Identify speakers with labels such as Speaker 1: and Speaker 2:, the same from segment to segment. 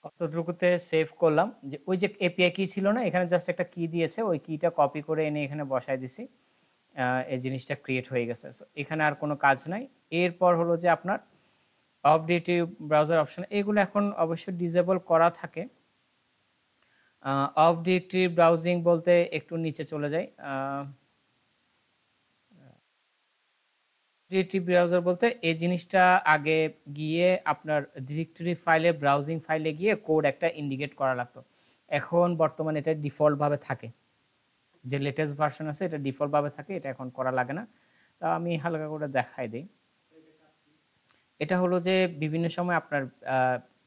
Speaker 1: অতটুকুতে save করলাম যে ওই যে এপিআই কি ছিল না এখানে জাস্ট একটা কি দিয়েছে ওই কিটা কপি করে এনে এখানে বসায় দিছি এই জিনিসটা ক্রিয়েট হয়ে গেছে সো এখানে আর কোনো কাজ নাই এরপর হলো যে আপনার আপডেটিভ ব্রাউজার অপশন এগুলো এখন অবশ্যই ডিসেবল করা থাকে আপডেটিভ ব্রাউজিং বলতে একটু নিচে চলে যাই ক্রিয়েটিভ ব্রাউজার বলতে এই জিনিসটা আগে গিয়ে আপনার ডিরেক্টরি ফাইলে ব্রাউজিং ফাইলে গিয়ে কোড একটা ইন্ডিকেট করা লাগতো এখন বর্তমানে এটা ডিফল্টভাবে থাকে যে লেটেস্ট ভার্সন আছে এটা ডিফল্টভাবে থাকে এটা এখন করা লাগে না তা আমি হালকা করে দেখাই দিই এটা হলো যে বিভিন্ন সময় আপনার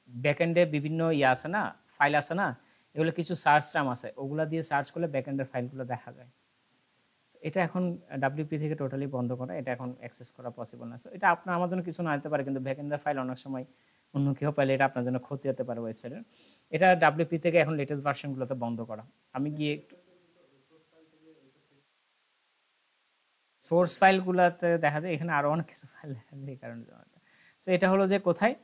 Speaker 1: ব্যাকএন্ডে বিভিন্ন ইয়ে আছে না ফাইল আছে না এগুলো কিছু সার্চ টার্ম আছে ওগুলা দিয়ে সার্চ করলে ব্যাকএন্ডের ফাইলগুলো দেখা যায় এটা এখন ডাব্লিউপি থেকে টোটালি বন্ধ করা এটা এখন অ্যাক্সেস করা পসিবল না সো এটা আপনার আমার জন্য কিছু না হতে পারে কিন্তু ব্যাকএন্ডের ফাইল অনেক সময় অন্য কেউ পাইলে এটা আপনার জন্য ক্ষতি হতে পারে ওয়েবসাইটের এটা ডাব্লিউপি থেকে এখন লেটেস্ট ভার্সনগুলোতে বন্ধ করা আমি গিয়ে একটু সোর্স ফাইলগুলোতে দেখা যায় এখানে আরো অনেক কিছু ফাইল দেখা যায় এই কারণে সো এটা হলো যে কোথায়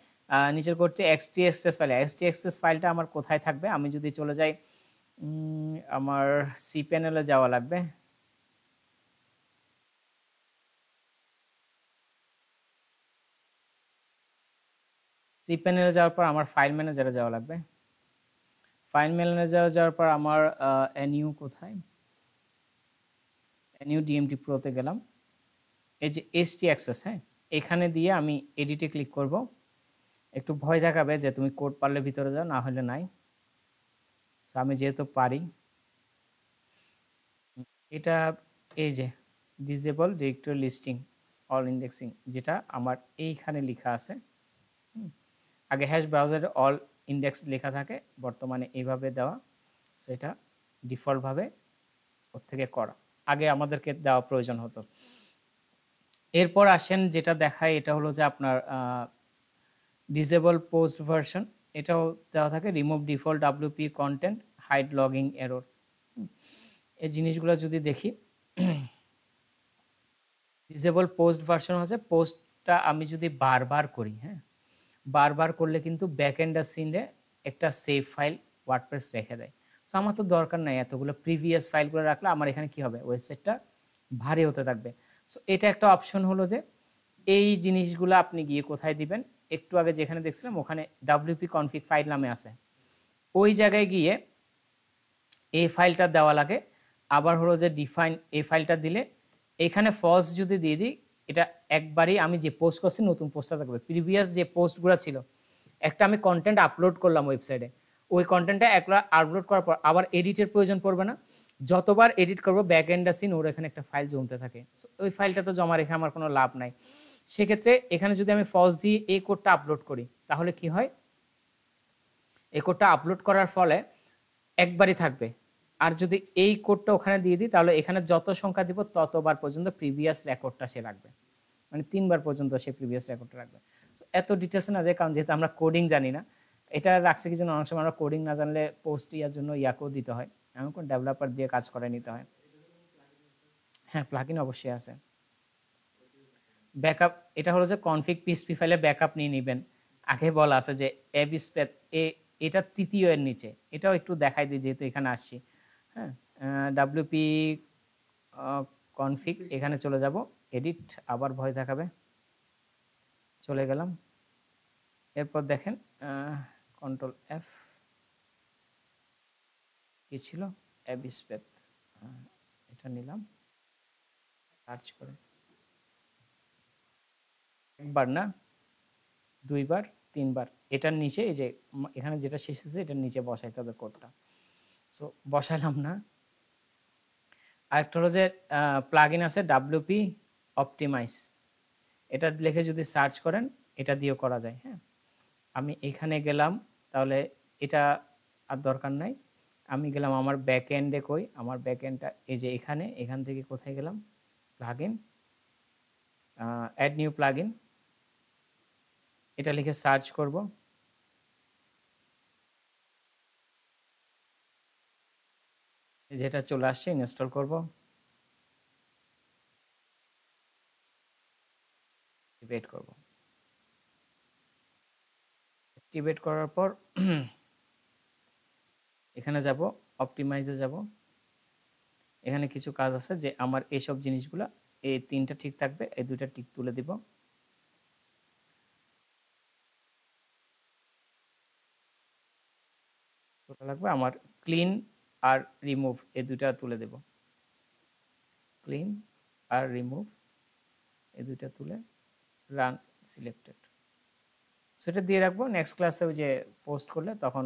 Speaker 1: নিচের কোডটি এক্সটিএক্সএস ফাইল এক্সটিএক্সএস ফাইলটা আমার কোথায় থাকবে আমি যদি চলে যাই আমার সি প্যানেলে যাওয়া লাগবে সি প্যানেলে যাওয়ার পর আমার ফাইল ম্যানেজারে যাওয়া লাগবে ফাইল ম্যানেজারে যাওয়ার পর আমার এনইউ কোথায় এনইউ ডিএমটি প্রোতে গেলাম এই যে এসটি অ্যাক্সেস হ্যাঁ এখানে দিয়ে আমি এডিটে ক্লিক করব একটু ভয় দেখাবে যে তুমি কোড পারলে ভিতরে যাও না হলে নাই সো আমি যেহেতু পারি এটা এই যে disable directory listing all indexing যেটা আমার এইখানে লেখা আছে আগে হ্যাশ ব্রাউজারে অল ইন্ডেক্স লেখা থাকে বর্তমানে এইভাবে দেওয়া সো এটা ডিফল্টভাবে ওর থেকে করা আগে আমাদেরকে দেওয়া প্রয়োজন হতো এরপর আসেন যেটা দেখায় এটা হলো যে আপনার ডিসেবল পোস্ট ভার্সন এটাও দেওয়া থাকে remove default WP content hide logging error এই জিনিসগুলো যদি দেখি ডিসেবল পোস্ট ভার্সন হচ্ছে পোস্টটা আমি যদি বারবার করি হ্যাঁ বারবার করলে কিন্তু ব্যাকএন্ড আর সিনে একটা সেভ ফাইল ওয়ার্ডপ্রেস রেখে দেয় সো আমার তো দরকার নাই এতগুলো প্রিভিয়াস ফাইলগুলো রাখলে আমার এখানে কি হবে ওয়েবসাইটটা ভারী হতে থাকবে সো এটা একটা অপশন হলো যে এই জিনিসগুলো আপনি গিয়ে কোথায় দিবেন একটু আগে যেখানে দেখছিলাম ওখানে ডাব্লিউপি কনফিগ ফাইল নামে আছে ওই জায়গায় গিয়ে এই ফাইলটা দেওয়া লাগে আবার হলো যে ডিফাইন এই ফাইলটা দিলে এখানে ফলস যদি দিয়ে দিই এটা একবারই আমি যে পোস্ট করছি নতুন পোস্টটা থাকবে প্রিভিয়াস যে পোস্টগুলো ছিল একটা আমি কন্টেন্ট আপলোড করলাম ওয়েবসাইটে ওই কন্টেন্টটা একবার আপলোড করার পর আবার এডিটের প্রয়োজন পড়বে না যতবার এডিট করবো ব্যাক এন্ড সিন ওর এখানে একটা ফাইল জমতে থাকে ওই ফাইলটা তো জমা রেখে আমার কোনো লাভ নাই সেক্ষেত্রে এখানে যদি আমি ফলস দিয়ে এই কোডটা আপলোড করি তাহলে কি হয় এই কোডটা আপলোড করার ফলে একবারই থাকবে আর যদি এই কোডটা ওখানে দিয়ে দিই তাহলে এখানে যত সংখ্যা দিব ততবার পর্যন্ত প্রিভিয়াস রেকর্ডটা সে রাখবে মানে 3বার পর্যন্ত সে প্রিভিয়াস রেকর্ডটা রাখবে এত ডিটেলস না যায় কারণ যেহেতু আমরা কোডিং জানি না এটা রাখছে কি জন্য অনেক সময় আমরা কোডিং না জানলে পোস্ট ইয়ার জন্য ইয়াকেও দিতে হয় এমন কোন ডেভেলপার দিয়ে কাজ করে নিতে হয় হ্যাঁ প্লাগইন অবশ্যই আছে ব্যাকআপ এটা হলো যে কনফিগ পিএসপি ফাইলে ব্যাকআপ নিয়ে নেবেন আগে বলা আছে যে এবিস্পেথ এটা তৃতীয় এর নিচে এটাও একটু দেখাই দিই যেহেতু এখানে আসছি হ্যাঁ ডাব্লিউপি কনফিগ এখানে চলে যাব এডিট আবার ভয় দেখাবে চলে গেলাম এরপর দেখেন কন্ট্রোল এফ কি ছিল এবিস্পেথ এটা নিলাম সার্চ করে একবার না দুইবার তিনবার এটার নিচে এই যে এখানে যেটা শেষ হয়েছে এটার নিচে বসাইতে হবে কোডটা সো বসালাম না আরেকটা হলো যে প্লাগইন আছে ডাব্লিউপি অপটিমাইজ এটা লিখে যদি সার্চ করেন এটা দিয়েও করা যায় হ্যাঁ আমি এখানে গেলাম তাহলে এটা আর দরকার নাই আমি গেলাম আমার ব্যাক এন্ডে কই আমার ব্যাক এন্ডটা এই যে এখানে এখান থেকে কোথায় গেলাম প্লাগইন অ্যাড নিউ প্লাগইন এটা লিখে সার্চ করব যেটা চলে আসছে ইনস্টল করব অ্যাক্টিভেট করব অ্যাক্টিভেট করার পর এখানে যাব, অপটিমাইজে যাব। এখানে কিছু কাজ আছে যে আমার এইসব জিনিসগুলো, এই 3টা ঠিক থাকবে, এই 2টা টিক তুলে দিব। তোলা লাগবে আমার ক্লিন আর রিমুভ, এই 2টা তুলে দেব। ক্লিন আর রিমুভ এই 2টা তুলে রান সিলেক্টেড, সেটা দিয়ে রাখবো। নেক্সট ক্লাসে ওই যে পোস্ট করলে তখন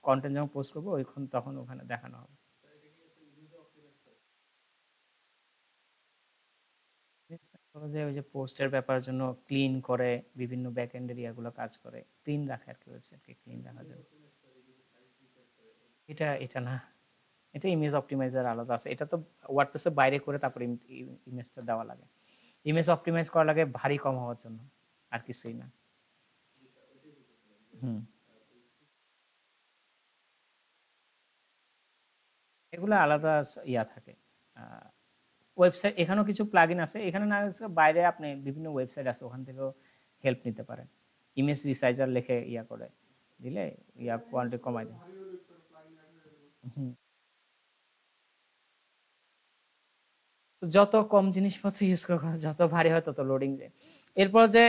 Speaker 1: কন্টেন্ট যখন পোস্ট করবো তখন ওখানে দেখানো হবে। যে ওই যে পোস্টের ব্যাপারের জন্য ক্লিন করে, বিভিন্ন ব্যাকএন্ড এরিয়াগুলো কাজ করে, ক্লিন রাখে আর কি, ওয়েবসাইটকে ক্লিন রাখার জন্য। এটা না, এটা ইমেজ অপটিমাইজার আলাদা আছে। এটা তো ওয়ার্ডপ্রেসের বাইরে করে তারপরে ইমেজটা দেওয়া লাগে। ইমেজ অপটিমাইজ করা লাগে ভারী কম হওয়ার জন্য, আর কিছুই না। হুম, এগুলো আলাদা ইয়া থাকে। ওয়েবসাইট এখানেও কিছু প্লাগইন আছে, এখানে না বাইরে আপনি বিভিন্ন ওয়েবসাইট আছে, ওখান থেকেও হেল্প নিতে পারেন। ইমেজ রিসাইজার লিখে ইয়া করে দিলে ইয়া কোয়ান্টিটি কমাই দেয়। হুম, তো যত কম জিনিসপত্র ইউজ করবো, যত ভারী হয় তত লোডিং যায়। এরপর যে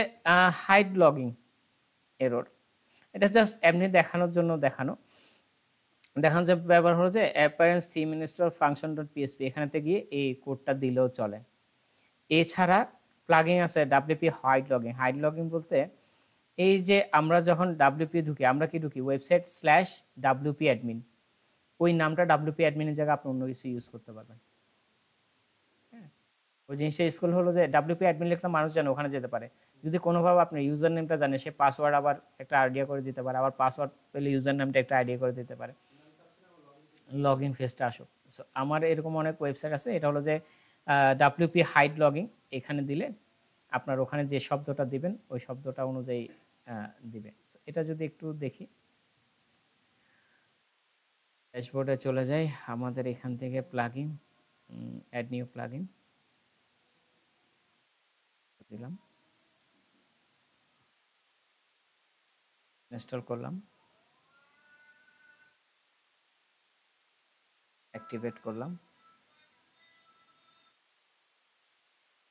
Speaker 1: হাইড লগিং এরর, এটা জাস্ট এমনি দেখানোর জন্য দেখানো যে ব্যবহার হলো যে appearance theme install function dot PHP, এখানেতে গিয়ে এই কোডটা দিলেও চলে। এছাড়া প্লাগইন আছে WP hide login. Hide login বলতে এই যে আমরা যখন ডাব্লিউপি ঢুকি, আমরা কি ঢুকি ওয়েবসাইট স্ল্যাশ ডাব্লিউপি অ্যাডমিন, ওই নামটা ডাব্লিউপি অ্যাডমিনের জায়গায় আপনি অন্য কিছু ইউজ করতে পারবেন। ওই জিনিসটা স্কুল হলো যে ডাব্লিউপি অ্যাডমিন লিখলে মানুষ জানে ওখানে যেতে পারে। যদি কোনোভাবে আপনার ইউজার নেমটা জানে, সে পাসওয়ার্ড আবার একটা আইডিয়া করে দিতে পারে, আবার পাসওয়ার্ড পেলে ইউজার নেমটা একটা আইডিয়া করে দিতে পারে, লগ ইন ফেসটা আসুক। সো আমার এরকম অনেক ওয়েবসাইট আছে। এটা হলো যে ডাব্লিউপি হাইড লগিং, এখানে দিলে আপনার ওখানে যে শব্দটা দিবেন ওই শব্দটা অনুযায়ী দিবে। সো এটা যদি একটু দেখি, ড্যাশবোর্ডে চলে যাই, আমাদের এখান থেকে প্লাগইন, অ্যাড নিউ প্লাগইন দিলাম, ইনস্টল করলাম, অ্যাক্টিভেট করলাম।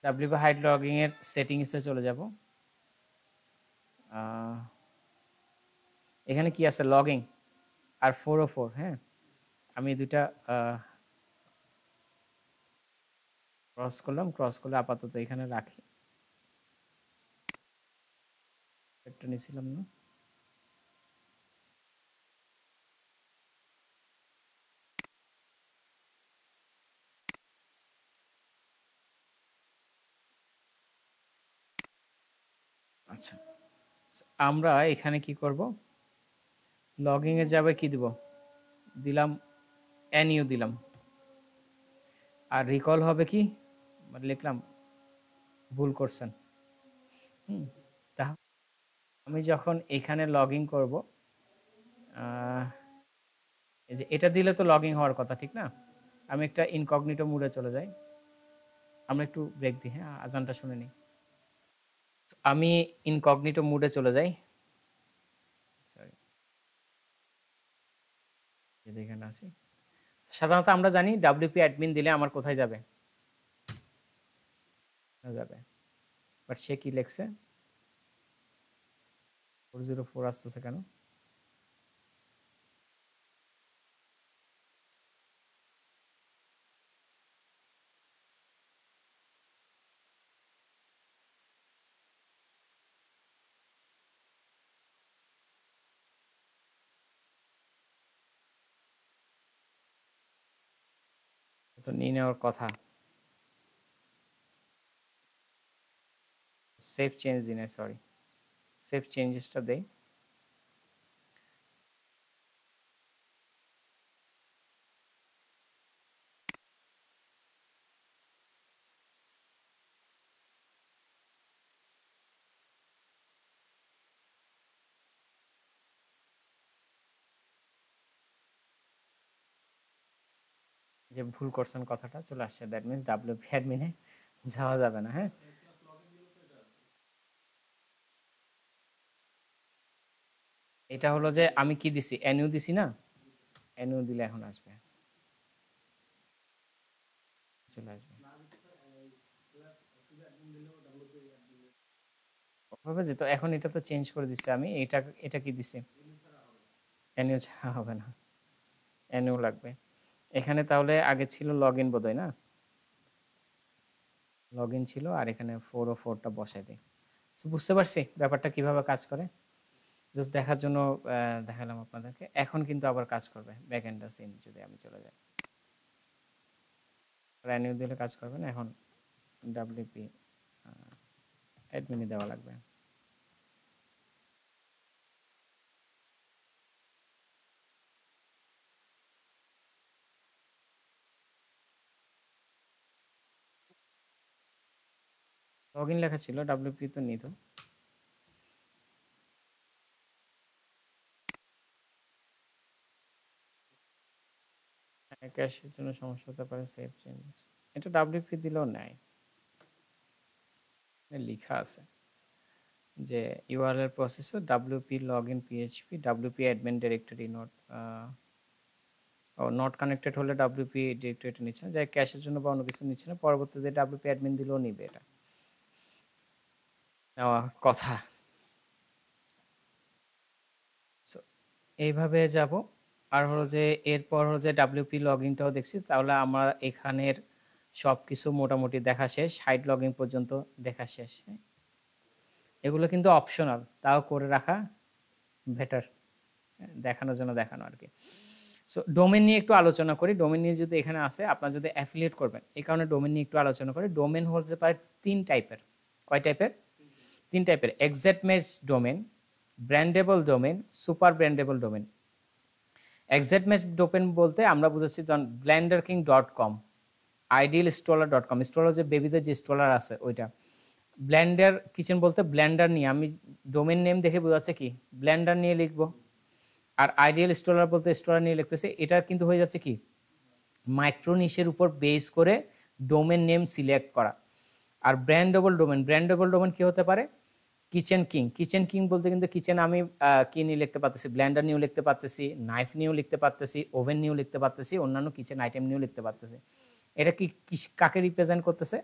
Speaker 1: ডাব্লিউপি হাইড লগিং এর সেটিংসে চলে যাব। এখানে কি আছে, লগিং আর 404। হ্যাঁ, আমি দুইটা ক্রস করলাম, ক্রস করলে আপাতত এখানে রাখি, একটা নিয়েছিলাম না। আচ্ছা, আমরা এখানে কি করব, লগিং এ যাবে, কি দিব, দিলাম এনইউ দিলাম, আর রিকল হবে কি, লিখলাম ভুল করছেন। হুম, তা আমি যখন এখানে লগইন করব, এই যে এটা দিলে তো লগইন হওয়ার কথা, ঠিক না? আমি একটা ইনকগনিটো মোডে চলে যাই, আমরা একটু ব্রেক দিই, হ্যাঁ, আজানটা শুনে নিই। আমি ইনকগনিটো মোডে চলে যাই, সরি, এখানে আছি। সাধারণত আমরা জানি ডাব্লিউপি অ্যাডমিন দিলে আমার কোথায় যাবে, যাবে, বাট সে কি লেখছে 404 আসতেছে কেন? তো নিয়ে নেওয়ার কথা, সেভ চেঞ্জ দিনে, সরি, সেভ চেঞ্জেসটা দেই। যে ভুল করছেন কথাটা চলে আসছে, দ্যাট মিনস ডাব্লিউপি অ্যাডমিনে যাওয়া যাবে না। হ্যাঁ, এটা হলো যে আমি কি দিছি, এনইউ দিছি না, এনইউ দিলে এখন আসবে, চলে আসবে। হবে যে, তো এখন এটা তো চেঞ্জ করে দিচ্ছি আমি, এটা কি দিছি, এনইউ ছাড়া হবে না, এনইউ লাগবে এখানে। তাহলে আগে ছিল লগ ইন বোধহয় না, লগ ইন ছিল, আর এখানে 404টা বসাই দিই। সো বুঝতে পারছি ব্যাপারটা কিভাবে কাজ করে, জাস্ট দেখার জন্য দেখালাম আপনাদেরকে। এখন কিন্তু আবার কাজ করবে ব্যাক এন্ড সিন, যদি আমি চলে যাই রেনিউ দিলে কাজ করবে না। এখন ডাব্লিউপি অ্যাডমিনে দেওয়া লাগবে। লগ ইন লেখা ছিল, ডাব্লিউপি তো নিত। ক্যাশের জন্য সমস্যা হতে পারে, সেভ চেঞ্জেস, এটা ডাব্লিউপি দিলেও নেয়, লেখা আছে যে URL processor WP login PHP WP admin directory not not connected হলে ডাব্লিউপি ডিরেক্টরিটা নিচ্ছে না, যাই ক্যাশের জন্য বা অন্য কিছু নিচ্ছে না, পরবর্তীতে ডাব্লিউপি অ্যাডমিন দিলেও নিবে, এটা নেওয়া কথা। এইভাবে যাব। আর হলো যে এরপর হলো যে ডাব্লিউপি লগইনটাও দেখছি, তাহলে আমরা এখানের সব কিছু মোটামুটি দেখা শেষ, হাইড লগইন পর্যন্ত দেখা শেষ। এগুলো কিন্তু অপশনাল, তাও করে রাখা বেটার, দেখানোর জন্য দেখানো আর কি। সো ডোমেন নিয়ে একটু আলোচনা করি। ডোমেন নিয়ে যদি এখানে আসে, আপনার যদি অ্যাফিলিয়েট করবেন, এই কারণে ডোমেন নিয়ে একটু আলোচনা করি। ডোমেন হচ্ছে প্রায় 3 টাইপের। কয় টাইপের? 3 টাইপের। Exact match domain, brandable domain, super brandable domain. Exact match domain বলতে আমরা বুঝাচ্ছি যেমন blenderking.com, idealstoller.com, স্টলার যে বেবিদের যে স্টলার আছে ওইটা। ব্লেন্ডার কিচেন বলতে ব্লেন্ডার নিয়ে, আমি ডোমেন নেম দেখে বোঝাচ্ছে কি ব্লেন্ডার নিয়ে লিখবো। আর আইডিয়াল স্টলার বলতে স্টলার নিয়ে লিখতেছে, এটা কিন্তু হয়ে যাচ্ছে কি মাইক্রোনিশের উপর বেস করে ডোমেন নেম সিলেক্ট করা। আর ব্র্যান্ডেবল ডোমেন, ব্র্যান্ডেবল ডোমেন কি হতে পারে? কিচেন কিং, কিচেন কিং বলতে কিন্তু কিচেন আমি কি নিয়ে লিখতে পারতেছি, ব্লেন্ডার নিয়েও লিখতে পারতেছি, নাইফ নিয়েও লিখতে পারতেছি, ওভেন নিয়েও লিখতে পারতেছি, অন্যান্য কিচেন আইটেম নিয়েও লিখতে পারতেছি। এটা কি কাকে রিপ্রেজেন্ট করতেছে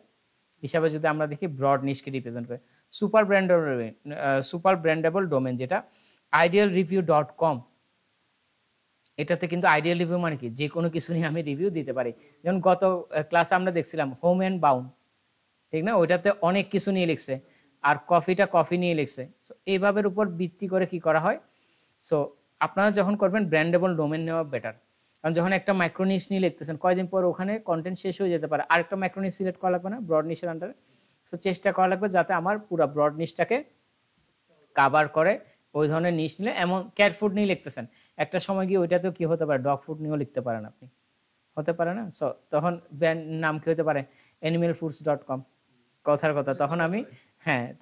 Speaker 1: হিসাবে যদি আমরা দেখি, ব্রড নিশকে রিপ্রেজেন্ট করে। সুপার ব্র্যান্ডেবল ডোমেন যেটা idealreview.com, এটাতে কিন্তু আইডিয়াল রিভিউ মানে কি যে কোনো কিছু নিয়ে আমি রিভিউ দিতে পারি। যেমন গত ক্লাসে আমরা দেখছিলাম হোম অ্যান্ড বাউন্ড, ঠিক না, ওইটাতে অনেক কিছু নিয়ে লিখছে, আর কফিটা কফি নিয়ে লিখছে। সো এইভাবের উপর ভিত্তি করে কি করা হয়। সো আপনারা যখন করবেন ব্র্যান্ডেবল ডোমেন নেওয়া বেটার, কারণ যখন একটা মাইক্রোনিশ নিয়ে লিখতেছেন, কয়দিন পর ওখানে কন্টেন্ট শেষ হয়ে যেতে পারে, আরেকটা মাইক্রোনিশ সিলেক্ট করা লাগবে না ব্রড নিশের আন্ডারে। সো চেষ্টা করা লাগবে যাতে আমার পুরো ব্রড নিশটাকে কাভার করে। ওই ধরনের নিশ নিলে, এমন ক্যাট ফুড নিয়ে লিখতেছেন, একটা সময় গিয়ে ওইটাতেও কি হতে পারে, ডগ ফুড নিয়েও লিখতে পারেন আপনি, হতে পারে না। সো তখন ব্র্যান্ড নাম কি হতে পারে, animalfoods.com, কথার কথা। তখন আমি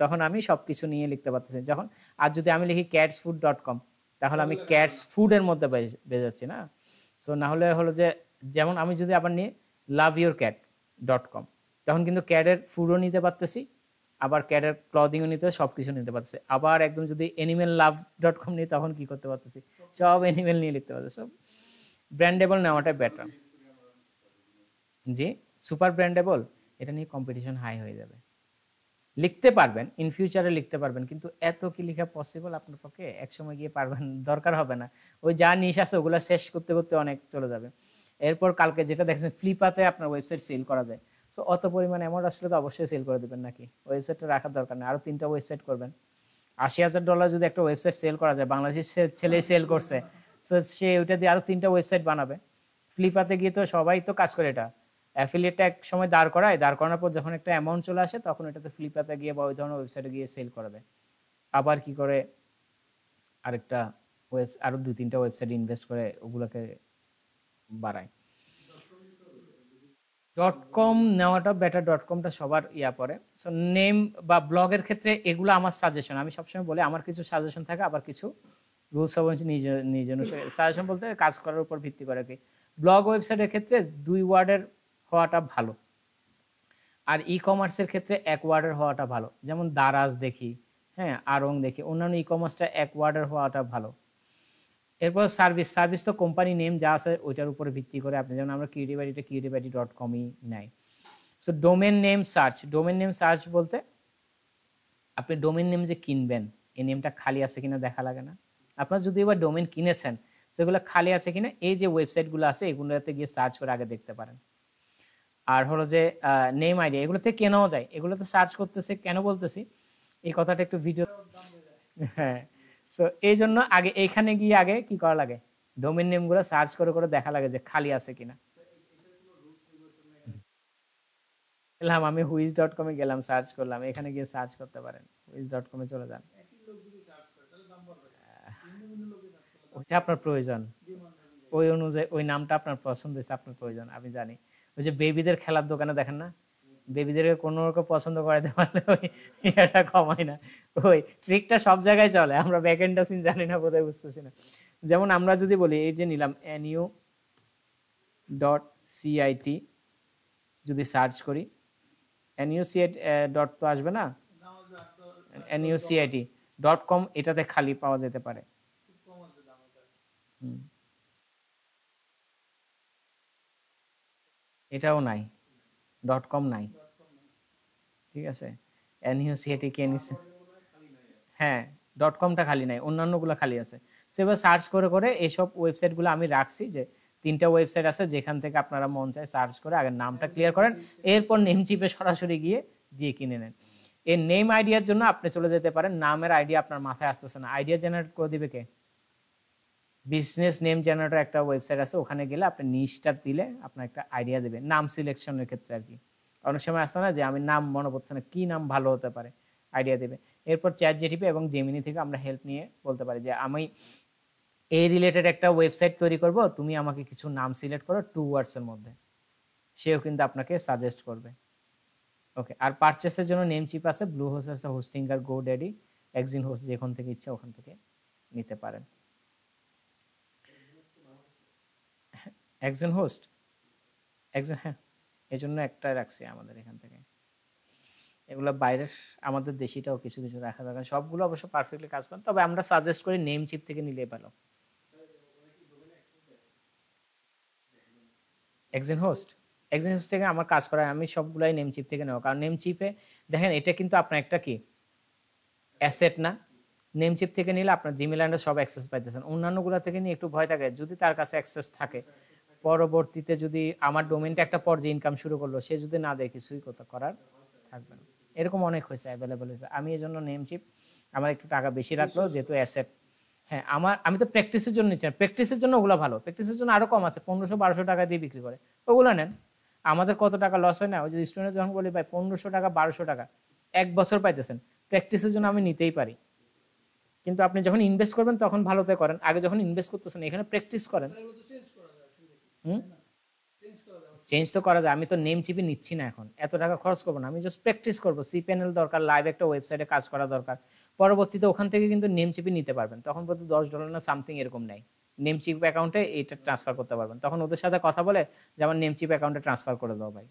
Speaker 1: তখন আমি সব কিছু নিয়ে লিখতে পারতেছি যখন। আর যদি আমি লিখি catsfood.com, তাহলে আমি ক্যাটস ফুডের মধ্যে বেজাচ্ছি না। সো না হলে হলো যে, যেমন আমি যদি আবার নিই loveyourcat.com, তখন কিন্তু ক্যাটের ফুডও নিতে পারতেছি, আবার ক্যাটের ক্লদিংও নিতে, সব কিছু নিতে পারতেছি। আবার একদম যদি animallove.com নিই, তখন কি করতে পারতেছি, সব অ্যানিমেল নিয়ে লিখতে পারতেছি। সব ব্র্যান্ডেবল নেওয়াটা বেটার। জি, সুপার ব্র্যান্ডেবল, এটা নিয়ে কম্পিটিশন হাই হয়ে যাবে। লিখতে পারবেন, ইন ফিউচারে লিখতে পারবেন, কিন্তু এত কি লেখা পসিবল আপনার পক্ষে? একসময় গিয়ে পারবেন, দরকার হবে না। ওই যা নিশ আছে ওগুলো শেষ করতে করতে অনেক চলে যাবে। এরপর কালকে যেটা দেখছেন ফ্লিপাতে আপনার ওয়েবসাইট সেল করা যায়, সো অত পরিমাণে অ্যামাউন্ট আসলে তো অবশ্যই সেল করে দেবেন নাকি, ওয়েবসাইটটা রাখার দরকার নেই। আরও 3টা ওয়েবসাইট করবেন, $80,000 যদি একটা ওয়েবসাইট সেল করা যায়, বাংলাদেশের ছেলে সেল করছে, সো সে ওইটা দিয়ে আরও 3টা ওয়েবসাইট বানাবে। ফ্লিপাতে গিয়ে তো সবাই তো কাজ করে, এটা অ্যাফিলিয়েটটা এক সময় দাঁড় করায়, দাঁড় করানোর পর যখন একটা অ্যামাউন্ট চলে আসে, তখন এটাতে ফ্লিপাতে গিয়ে বা ওই ধরনের ওয়েবসাইটে গিয়ে সেল করে দেয়। আবার কি করে আরেকটা আরো 2-3টা ওয়েবসাইট ইনভেস্ট করে ওগুলোকে বাড়ায়। .com নেওয়াটা বেটার, .comটা সবার পড়ে। সো নেম বা ব্লগের ক্ষেত্রে এগুলো আমার সাজেশন, আমি সবসময় বলি আমার কিছু সাজেশন থাকে, আবার কিছু রুলস অবশ্যই নিজ অনুসারে সাজেশন বলতে কাজ করার উপর ভিত্তি করে কি। ব্লগ ওয়েবসাইটের ক্ষেত্রে 2 ওয়ার্ডের হওয়াটা ভালো, আর ই কমার্সের ক্ষেত্রে 1 ওয়ার্ডের হওয়াটা ভালো। যেমন দারাজ দেখি, আরং দেখি, অন্যান্য ই কমার্সটা 1 ওয়ার্ডের হওয়াটা ভালো। এরপর সার্ভিস, সার্ভিস তো কোম্পানি নেম যা আছে ওইটার উপরে ভিত্তি করে আপনি, যেমন আমরা কিউরিবাইডিটা কিউরিবাইডি.com-ই নাই। So domain name search, domain name search বলতে আপনি ডোমেন নেম যে কিনবেন এই নেমটা খালি আছে কিনা দেখা লাগে না। আপনার যদি এবার ডোমেন কিনেছেন সেগুলো খালি আছে কিনা এই যে ওয়েবসাইটগুলো আছে এগুলোতে গিয়ে সার্চ করে আগে দেখতে পারেন। আর হলো যে নেম আইডি এগুলোতে কেনাও যায়, এগুলোতে সার্চ করতেছে কেন বলতেছি এই কথাটা একটু ভিডিও। হ্যাঁ, সো এই জন্য আগে এইখানে গিয়ে আগে কি করা লাগে, ডোমেন নেমগুলো সার্চ করে করে দেখা লাগে যে খালি আছে কিনা। গেলাম আমি হুইজ.com-এ গেলাম, সার্চ করলাম, এখানে গিয়ে সার্চ করতে পারেন, হুইজ.com-এ চলে যান। ওইটা আপনার প্রয়োজন, ওই অনুযায়ী ওই নামটা আপনার পছন্দ হয়েছে, আপনার প্রয়োজন, আমি জানি। ওই যে বেবিদের খেলার দোকানে দেখেন না, বেবিদেরকে কোনো রকম পছন্দ করাতে পারলে ওই এটা কমায় না, ওই ট্রিকটা সব জায়গায় চলে, আমরা ব্যাকএন্ড সিন জানি না বোধহয়, বুঝতেছি না। যেমন আমরা যদি বলি এই যে নিলাম nu.cit, যদি সার্চ করি nucit ডট তো আসবে না, nucit.com এটাতে খালি পাওয়া যেতে পারে। এটাও নাই, .com নাই, ঠিক আছে। nucit কে নিছে, হ্যাঁ .comটা খালি নাই, অন্যান্যগুলো খালি আছে। সেবার সার্চ করে করে এইসব ওয়েবসাইটগুলো আমি রাখছি, যে 3টা ওয়েবসাইট আছে যেখান থেকে আপনারা মন চায় সার্চ করে আগে নামটা ক্লিয়ার করেন, এরপর নেম চিপে সরাসরি গিয়ে দিয়ে কিনে নেন। এই নেম আইডিয়ার জন্য আপনি চলে যেতে পারেন, নামের আইডিয়া আপনার মাথায় আসতেছে না, আইডিয়া জেনারেট করে দিবে কে? বিজনেস নেম জেনারেটর একটা ওয়েবসাইট আছে, ওখানে গেলে আপনি নিশটা দিলে আপনার একটা আইডিয়া দেবে, নাম সিলেকশনের ক্ষেত্রে আর কি। অনেক সময় আসছে না যে আমি নাম মনে পড়ছে না, কি নাম ভালো হতে পারে, আইডিয়া দেবে। এরপর চ্যাট জিটিপি এবং জেমিনি থেকে আমরা হেল্প নিয়ে বলতে পারি যে আমি এই রিলেটেড একটা ওয়েবসাইট তৈরি করব, তুমি আমাকে কিছু নাম সিলেক্ট করো 2 ওয়ার্ডসের মধ্যে, সেও কিন্তু আপনাকে সাজেস্ট করবে। ওকে, আর পারচেসের জন্য নেম চিপ আছে, ব্লু হোস্ট আছে, হোস্টিঙ্গার, গোড্যাডি, এক্সিন হোস্ট, যেখান থেকে ইচ্ছা ওখান থেকে নিতে পারেন। একজন হোস্ট, একজন, হ্যাঁ এই জন্য একটা রাখছি আমাদের এখান থেকে, এগুলো বাইরের আমাদের দেশিটাও কিছু কিছু রাখা দরকার, সবগুলো অবশ্য পারফেক্টলি কাজ করে, তবে আমরা সাজেস্ট করি নেম চিপ থেকে নিলে ভালো। একজন হোস্ট, একজন হোস্ট থেকে আমার কাজ করায় আমি সবগুলাই নেম চিপ থেকে নেব, কারণ নেম চিপে দেখেন এটা কিন্তু আপনার একটা কি অ্যাসেট না, নেম চিপ থেকে নিলে আপনার জিমেল আন্ডার সব অ্যাক্সেস পাইতেছেন, অন্যান্যগুলো থেকে নিয়ে একটু ভয় থাকে, যদি তার কাছে অ্যাক্সেস থাকে পরবর্তীতে যদি আমার ডোমেনটা একটা পর্যায়ে ইনকাম শুরু করলো, সে যদি না দেয় কিছুই করার থাকবে না। এরকম অনেক হয়েছে, অ্যাভেলেবল হয়েছে। আমি এই জন্য নেম চিপ আমার একটু টাকা বেশি রাখলো যেহেতু অ্যাসেট। হ্যাঁ, আমি তো প্র্যাকটিসের জন্য নিচ্ছি না, প্র্যাকটিসের জন্য ওগুলো ভালো, প্র্যাকটিসের জন্য আরো কম আছে, 1500-1200 টাকা দিয়ে বিক্রি করে, ওগুলো নেন। আমাদের কত টাকা লস হয় না, ওই যে স্টুডেন্ট যখন বলি ভাই 1500 টাকা 1200 টাকা 1 বছর পাইতেছেন, প্র্যাকটিসের জন্য আমি নিতেই পারি। কিন্তু আপনি যখন ইনভেস্ট করবেন তখন ভালোতে করেন, আগে যখন ইনভেস্ট করতেছেন এখানে প্র্যাকটিস করেন। চেঞ্জ তো করা যায়, আমি তো নেম চিপে নিচ্ছি না এখন, এত টাকা খরচ করবো না, আমি জাস্ট প্র্যাকটিস করবো, সিপ্যানেল দরকার, লাইভ একটা ওয়েবসাইটে কাজ করা দরকার, পরবর্তীতে ওখান থেকে কিন্তু নেম চিপে নিতে পারবেন, তখন প্রতি $10 না সামথিং এরকম নেয়, নেম চিপ অ্যাকাউন্টে এটা ট্রান্সফার করতে পারবেন, তখন ওদের সাথে কথা বলে যে আমার নেম চিপ অ্যাকাউন্টে ট্রান্সফার করে দাও ভাই,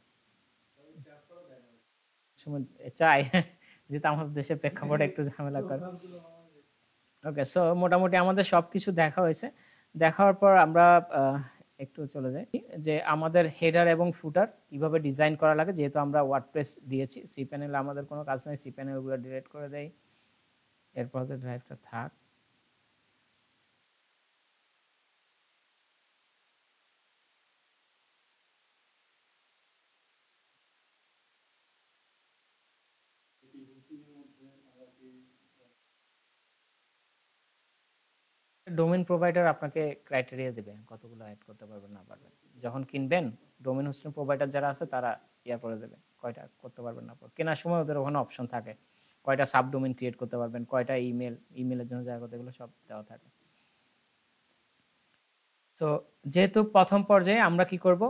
Speaker 1: সময় চাই যেহেতু আমাদের দেশের প্রেক্ষাপটে একটু ঝামেলা করে। ওকে, সো মোটামুটি আমাদের সব কিছু দেখা হয়েছে, দেখার পর আমরা একটু চলে যাই যে আমাদের হেডার এবং ফুটার কিভাবে ডিজাইন করা লাগে, যেহেতু আমরা ওয়ার্ডপ্রেস দিয়েছি, সি প্যানেল আমাদের কোনো কাজ নাই, সি প্যানেলগুলো ডিলিট করে দেই, এরপর হচ্ছে ড্রাইভটা থাক। ডোমেন প্রোভাইডার আপনাকে ক্রাইটেরিয়া দেবে কতগুলো অ্যাড করতে পারবেন না পারবেন, যখন কিনবেন ডোমেন হোস্টিং প্রোভাইডার যারা আছে তারা ইয়া করে দেবে কয়টা করতে পারবেন না পারবেন, কেনার সময় ওদের ওখানে অপশন থাকে কয়টা সাব ডোমেন ক্রিয়েট করতে পারবেন, কয়টা ইমেলের জন্য জায়গা, এগুলো সব দেওয়া থাকে। তো যেহেতু প্রথম পর্যায়ে আমরা কি করব,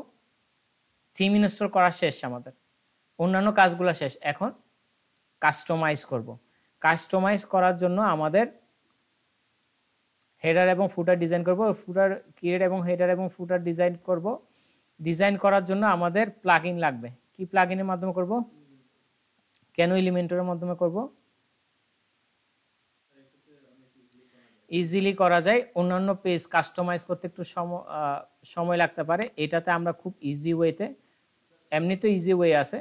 Speaker 1: থিম ইনস্টল করা শেষ, আমাদের অন্যান্য কাজগুলো শেষ, এখন কাস্টমাইজ করব। কাস্টমাইজ করার জন্য আমাদের হেডার এবং ফুটার ডিজাইন করব, ফুটার ক্রিয়েট এবং হেডার এবং ফুটার ডিজাইন করব। ডিজাইন করার জন্য আমাদের প্লাগইন লাগবে, কি প্লাগইনের মাধ্যমে করব, কেন এলিমেন্টরের মাধ্যমে করব। ইজিলি করা যায়। অন্যান্য পেজ কাস্টমাইজ করতে একটু সময় লাগতে পারে। এটাতে আমরা খুব ইজি ওয়েতে, এমনিতে ইজি ওয়ে আছে।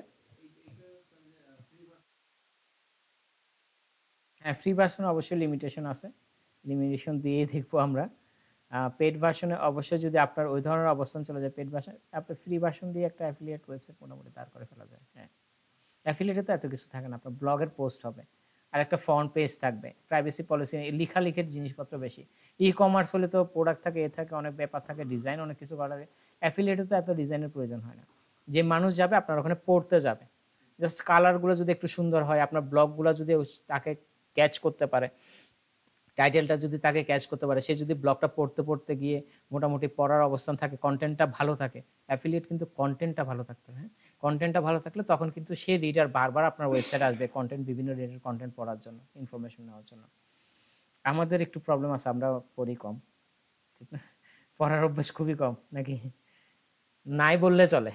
Speaker 1: হ্যাঁ, ফ্রি ভার্সনে অবশ্যই লিমিটেশন আছে। লিমিটেশন দিয়েই দেখবো আমরা। পেইড ভার্সনে অবশ্যই যদি আপনার ওই ধরনের অবস্থান চলে যায় পেইড ভার্সন, আপনি ফ্রি ভার্সন দিয়ে একটা অ্যাফিলিয়েট ওয়েবসাইট মোটামুটি দাঁড় করে ফেলা যায়। হ্যাঁ, অ্যাফিলিয়েটে তো এত কিছু থাকে না, আপনার ব্লগের পোস্ট হবে আর একটা ফ্রন্ট পেজ থাকবে, প্রাইভেসি পলিসি, লেখালেখির জিনিসপত্র বেশি। ই কমার্স হলে তো প্রোডাক্ট থাকে, এ থাকে, অনেক ব্যাপার থাকে, ডিজাইন অনেক কিছু করা যায়। অ্যাফিলিয়েটে তো এত ডিজাইনের প্রয়োজন হয় না। যে মানুষ যাবে আপনার ওখানে পড়তে যাবে, জাস্ট কালারগুলো যদি একটু সুন্দর হয়, আপনার ব্লগগুলো যদি তাকে ক্যাচ করতে পারে, টাইটেলটা যদি তাকে ক্যাচ করতে পারে, সে যদি ব্লগটা পড়তে পড়তে গিয়ে মোটামুটি পড়ার অবস্থান থাকে, কন্টেন্টটা ভালো থাকে। অ্যাফিলিয়েট কিন্তু কন্টেন্টটা ভালো থাকতে হবে। হ্যাঁ, কন্টেন্টটা ভালো থাকলে তখন কিন্তু সে রিডার বারবার আপনার ওয়েবসাইটে আসবে কন্টেন্ট, বিভিন্ন রিডার কন্টেন্ট পড়ার জন্য, ইনফরমেশন নেওয়ার জন্য। আমাদের একটু প্রবলেম আছে, আমরা পড়ি কম, ঠিক না? পড়ার অভ্যাস খুবই কম, নাকি নাই বললে চলে।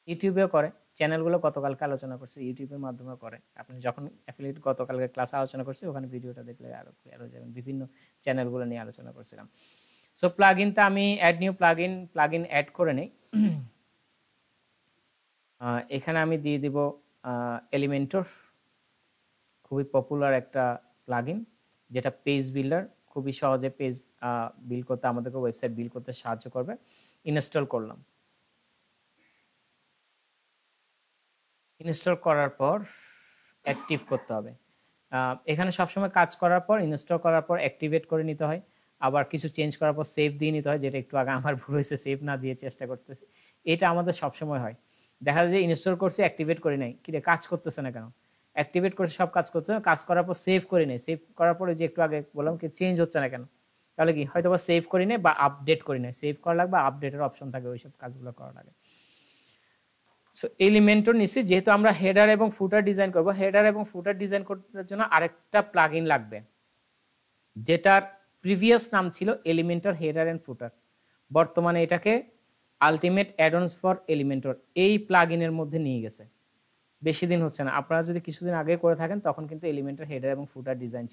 Speaker 1: ইউটিউবেও করে, চ্যানেলগুলো গতকালকে আলোচনা করছে, ইউটিউবের মাধ্যমে করে। আপনি যখন অ্যাফিলিয়েট গতকালকে ক্লাসে আলোচনা করছি, ওখানে ভিডিওটা দেখলে আরো ক্লিয়ার হয়ে যাবেন। বিভিন্ন চ্যানেলগুলো নিয়ে আলোচনা করছিলাম। সো প্লাগইনটা আমি অ্যাড নিউ প্লাগইন অ্যাড করে নেই। এখানে আমি দিয়ে দিব এলিমেন্টর, খুবই পপুলার একটা প্লাগইন, যেটা পেজ বিল্ডার, খুবই সহজে পেজ বিল্ড করতে, আমাদেরকে ওয়েবসাইট বিল্ড করতে সাহায্য করবে। ইনস্টল করলাম। ইনস্টল করার পর অ্যাক্টিভ করতে হবে। এখানে সবসময় কাজ করার পর, ইনস্টল করার পর অ্যাক্টিভেট করে নিতে হয়, আবার কিছু চেঞ্জ করার পর সেভ দিয়ে নিতে হয়, যেটা একটু আগে আমার ভুল হয়েছে, সেভ না দিয়ে চেষ্টা করতেছি। এটা আমাদের সবসময় হয়। দেখা যায় যে ইনস্টল করছি, অ্যাক্টিভেট করি নাই, কিরে কাজ করতেছে না কেন? অ্যাক্টিভেট করছে, সব কাজ করছে, কাজ করার পর সেভ করি নাই, সেভ করার পরে যে একটু আগে বললাম কি চেঞ্জ হচ্ছে না কেন? তাহলে কি হয়তো বা সেভ করি নাই বা আপডেট করি নাই। সেভ করা লাগবে, আপডেটের অপশন থাকে, ওইসব কাজগুলো করা লাগে। সো এলিমেন্টর নিচে যেহেতু আমরা হেডার এবং ফুটার ডিজাইন করব, হেডার এবং ফুটার ডিজাইন করার জন্য আরেকটা প্লাগইন লাগবে, যেটার প্রিভিয়াস নাম ছিল এলিমেন্টর হেডার এন্ড ফুটার। বর্তমানে এটাকে আলটিমেট অ্যাডঅনস ফর এলিমেন্টর এই প্লাগইনের মধ্যে নিয়ে গেছে। বেশি দিন হচ্ছে না, আপনারা যদি কিছুদিন আগে করে থাকেন তখন কিন্তু এলিমেন্টর হেডার এবং ফুটার ডিজাইন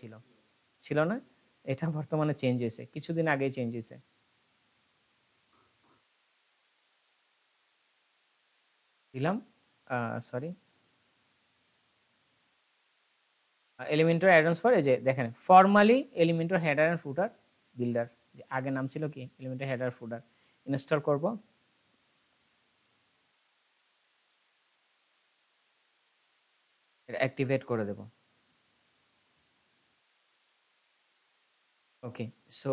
Speaker 1: ছিল না। এটা বর্তমানে চেঞ্জ হয়েছে, কিছুদিন আগেই চেঞ্জ হয়েছে। দিলাম, সরি, এলিমেন্টর অ্যাডভান্স ফর, এই যে দেখেন formally Elementor header and footer builder, যে আগে নাম ছিল কি এলিমেন্টর হেডার ফুটার। ইনস্টল করব, এটা অ্যাক্টিভেট করে দেব। ওকে, সো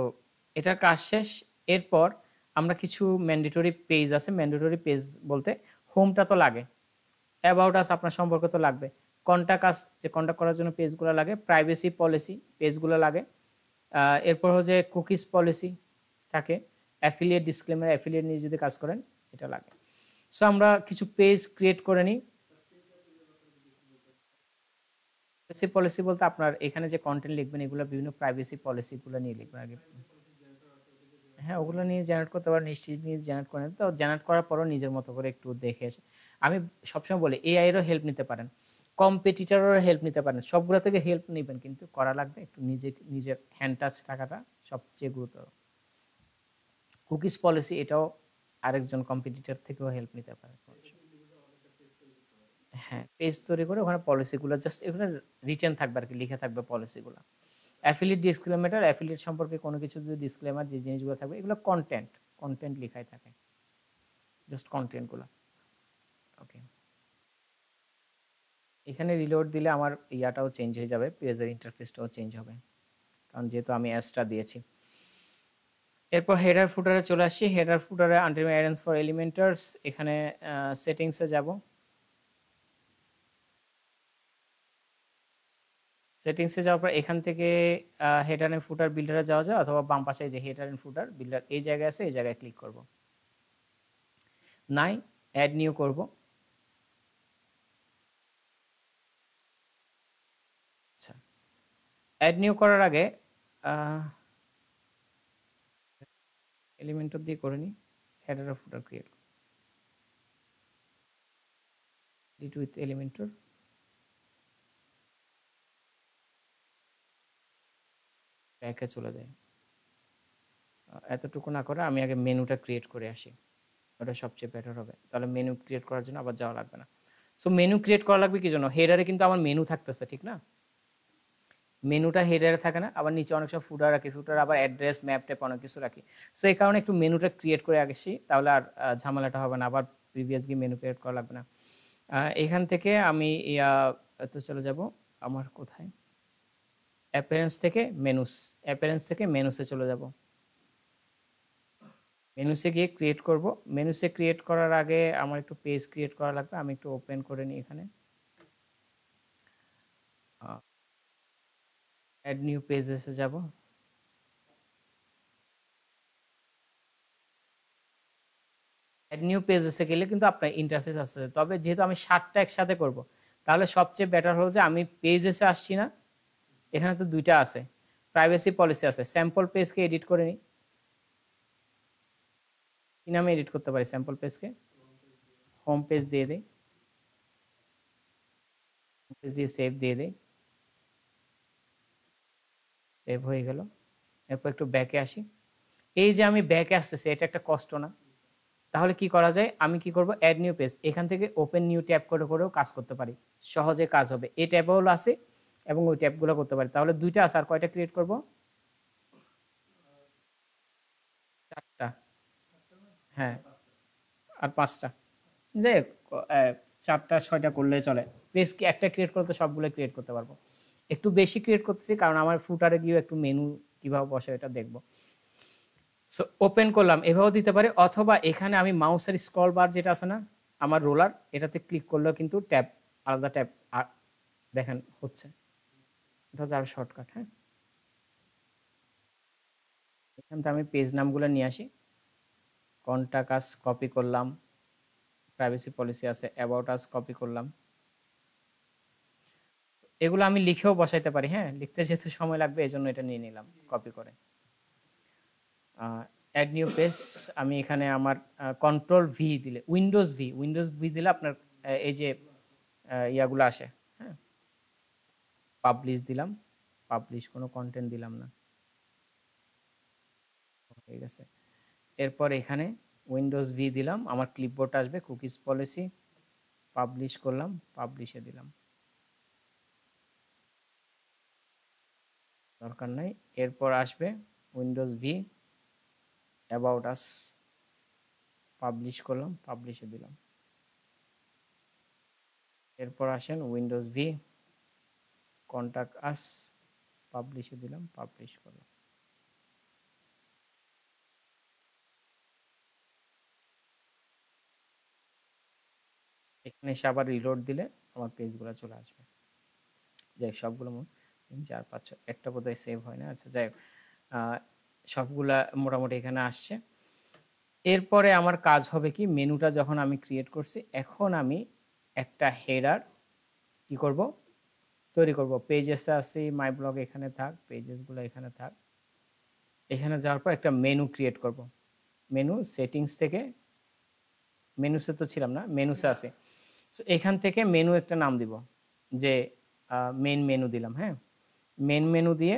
Speaker 1: এটার কাজ শেষ। এরপর আমরা কিছু ম্যান্ডেটরি পেজ আছে, ম্যান্ডেটরি পেজ বলতে হোমটা তো লাগে, অ্যাবাউট আস আপনার সম্পর্ক তো লাগবে, কন্টাক্ট আস যে কন্টাক্ট করার জন্য পেজগুলো লাগে, প্রাইভেসি পলিসি পেজগুলো লাগে, এরপর হচ্ছে কুকিজ পলিসি থাকে, অ্যাফিলিয়েট ডিসক্লেমার, অ্যাফিলিয়েট নিয়ে যদি কাজ করেন এটা লাগে। সো আমরা কিছু পেজ ক্রিয়েট করে নিই। প্রাইভেসি পলিসি বলতে আপনার এখানে যে কন্টেন্ট লিখবেন এগুলো বিভিন্ন প্রাইভেসি পলিসিগুলো নিয়ে লিখবেন আগে। হ্যাঁ, ওগুলো নিয়ে জেনারেট করতে পারেন, নিশ্চিত নিয়ে জেনারেট করে নিতে, তো জেনারেট করার পরও নিজের মতো করে একটু দেখে এসে, আমি সবসময় বলি এআই এরও হেল্প নিতে পারেন, কম্পিটিটরেরও হেল্প নিতে পারেন, সবগুলো থেকে হেল্প নেবেন, কিন্তু করা লাগবে একটু নিজের হ্যান্ড টাচ থাকাটা সবচেয়ে গুরুতর। কুকিজ পলিসি এটাও আরেকজন কম্পিটিটর থেকেও হেল্প নিতে পারে। হ্যাঁ, পেজ তৈরি করে ওখানে পলিসিগুলো জাস্ট এখানে রিটেন থাকবে আর কি, লিখে থাকবে পলিসিগুলো। অ্যাফিলিয়েট ডিসক্লেমার, অ্যাফিলিয়েট সম্পর্কে কোনো কিছু যদি ডিসক্লেমার যে জিনিসগুলো থাকবে এগুলো কন্টেন্ট লেখাই থাকে, জাস্ট কন্টেন্টগুলো। ওকে, এখানে রিলোড দিলে আমার ইয়াটাও চেঞ্জ হয়ে যাবে, পেজের ইন্টারফেসটাও চেঞ্জ হবে, কারণ যেহেতু আমি অ্যাসটা দিয়েছি। এরপর হেডার ফুটারে চলে আসছি। হেডার ফুটারে আন্ডার অ্যারেঞ্জ ফর এলিমেন্টার্স, এখানে সেটিংসে যাব। সেটিংসে যাওয়ার পর এখান থেকে হেডার এন্ড ফুটার বিল্ডারে যাওয়া যায়, অথবা বাম পাশে যে হেডার এন্ড ফুটার বিল্ডার এই জায়গায় আছে, এই জায়গায় ক্লিক করব। নাই, অ্যাড নিউ করব। আচ্ছা, অ্যাড নিউ করার আগে এলিমেন্টর দিয়ে করে নিই, হেডার আর footer created with Elementor. ব্যাকে চলে যাই। এতটুকু না করে আমি আগে মেনুটা ক্রিয়েট করে আসি, ওটা সবচেয়ে বেটার হবে। তাহলে মেনু ক্রিয়েট করার জন্য আবার যাওয়া লাগবে না। সো মেনু ক্রিয়েট করা লাগবে কি জন্য? হেডারে কিন্তু আমার মেনু থাকতেছে, ঠিক না? মেনুটা হেডারে থাকে না, আবার নিচে অনেক সময় ফুটার রাখি, ফুটার আবার অ্যাড্রেস ম্যাপ ট্যাপ অনেক কিছু রাখি। সো এই কারণে একটু মেনুটা ক্রিয়েট করে আসি, তাহলে আর ঝামেলাটা হবে না, আবার প্রিভিয়াস গিয়ে মেনু ক্রিয়েট করা লাগবে না। এখান থেকে আমি তো চলে যাব আমার কোথায়, অ্যাপিয়ারেন্স থেকে মেনুস, অ্যাপিয়ারেন্স থেকে মেনুসে চলে যাব। মেনুসে গিয়ে ক্রিয়েট করব। মেনুসে ক্রিয়েট করার আগে আমার একটু পেজ ক্রিয়েট করা লাগবে। আমি একটু ওপেন করে নিই এখানে, অ্যাড নিউ পেজেসে যাব। অ্যাড নিউ পেজেসে গেলে কিন্তু আপনার ইন্টারফেস আসছে, তবে যেহেতু আমি 7টা একসাথে করব, তাহলে সবচেয়ে বেটার হলো যে আমি পেজেসে আসছি না, এখানে তো 2টা আছে, প্রাইভেসি পলিসি আছে, স্যাম্পল পেজকে এডিট করে নিই। কি নামে এডিট করতে পারি স্যাম্পল পেজকে? হোম পেজ দিয়ে দিই, হোম পেজ দিয়ে সেভ দিয়ে দিই, সেভ হয়ে গেল। এরপর একটু ব্যাকে আসি। এই যে আমি ব্যাকে আসতেছি, এটা একটা কষ্ট না? তাহলে কি করা যায়, আমি কি করব, অ্যাড নিউ পেজ, এখান থেকে ওপেন নিউ ট্যাব করে করেও কাজ করতে পারি, সহজে কাজ হবে। এই ট্যাবও আছে এবং ওই ট্যাবগুলো করতে পারি। তাহলে 2টা আছে, আর কয়টা ক্রিয়েট করব? 4টা, হ্যাঁ, আর 5টা, যাই হোক, 4টা 6টা করলে চলে। পেজ কি একটা ক্রিয়েট করতে সবগুলো ক্রিয়েট করতে পারবো। একটু বেশি ক্রিয়েট করতেছি কারণ আমার ফুটারে গিয়ে একটু মেনু কিভাবে বসে এটা দেখবো। সো ওপেন করলাম, এভাবেও দিতে পারে, অথবা এখানে আমি মাউসের স্ক্রল বার যেটা আছে না, আমার রোলার, এটাতে ক্লিক করলেও কিন্তু ট্যাব, আলাদা ট্যাব আর দেখেন হচ্ছে। এটা হচ্ছে আরো শর্টকাট। হ্যাঁ, এখান থেকে আমি পেজ নামগুলো নিয়ে আসি, কন্টাক্ট আস কপি করলাম, প্রাইভেসি পলিসি আছে, অ্যাবাউট আস কপি করলাম। এগুলো আমি লিখেও বসাইতে পারি, হ্যাঁ, লিখতে যেহেতু সময় লাগবে এই জন্য এটা নিয়ে নিলাম কপি করে। অ্যাড নিউ পেজ, আমি এখানে আমার কন্ট্রোল ভি দিলে, উইন্ডোজ ভি দিলে আপনার এই যে ইয়াগুলো আসে। হ্যাঁ, পাবলিশ দিলাম, পাবলিশ কোনো কন্টেন্ট দিলাম না, ঠিক আছে। এরপর এখানে উইন্ডোজ ভি দিলাম, আমার ক্লিপবোর্ড আসবে, কুকিজ পলিসি, পাবলিশ করলাম, পাবলিশে দিলাম, দরকার নাই। এরপর আসবে Windows V, about us, publish করলাম, পাবলিশে দিলাম। এরপর আসেন উইন্ডোজ ভি, কন্টাক্ট আস, পাবলিশে দিলাম, পাবলিশ করলাম। এখানে এসে আবার রিলোড দিলে আমার পেজগুলো চলে আসবে। যাই হোক, সবগুলো 3 4 5 6, একটা বোধহয় সেভ হয় না, আচ্ছা যাই হোক, সবগুলা মোটামুটি এখানে আসছে। এরপরে আমার কাজ হবে কি, মেনুটা যখন আমি ক্রিয়েট করছি, এখন আমি একটা হেডার কি করব, তৈরি করব। পেজেসে আসি, মাই ব্লগ এখানে থাক, পেজেসগুলো এখানে থাক। এখানে যাওয়ার পর একটা মেনু ক্রিয়েট করব। মেনু সেটিংস থেকে, মেনুসে তো ছিলাম না, মেনুসে আছে। সো এখান থেকে মেনু একটা নাম দিব, যে মেন মেনু দিলাম। হ্যাঁ, মেন মেনু দিয়ে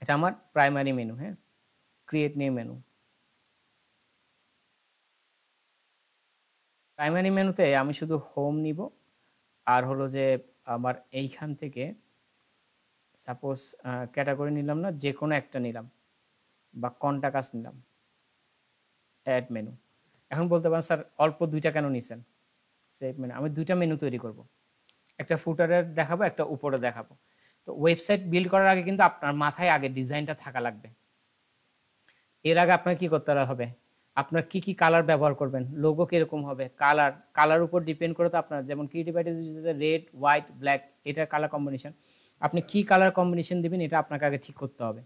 Speaker 1: এটা আমার প্রাইমারি মেনু। হ্যাঁ, ক্রিয়েট নিউ মেনু। প্রাইমারি মেনুতে আমি শুধু হোম নিব, আর হলো যে আমার এইখান থেকে সাপোজ ক্যাটাগরি নিলাম না, যে কোনো একটা নিলাম, বা কন্টাক্ট নিলাম, অ্যাড মেনু। এখন বলতে পারেন স্যার অল্প 2টা কেন নিছেন? সেভ মেনু, আমি 2টা মেনু তৈরি করব, একটা ফুটারে দেখাবো, একটা উপরে দেখাবো। তো ওয়েবসাইট বিল্ড করার আগে কিন্তু আপনার মাথায় আগে ডিজাইনটা থাকা লাগবে। এর আগে আপনার কি করতে হবে, আপনার কি কি কালার ব্যবহার করবেন, লোগো কিরকম হবে, কালার উপর ডিপেন্ড করে তো আপনার, যেমন creative idea red white black, এটা কালার কম্বিনেশন, আপনি কি কালার কম্বিনেশন দিবেন এটা আপনাকে আগে ঠিক করতে হবে।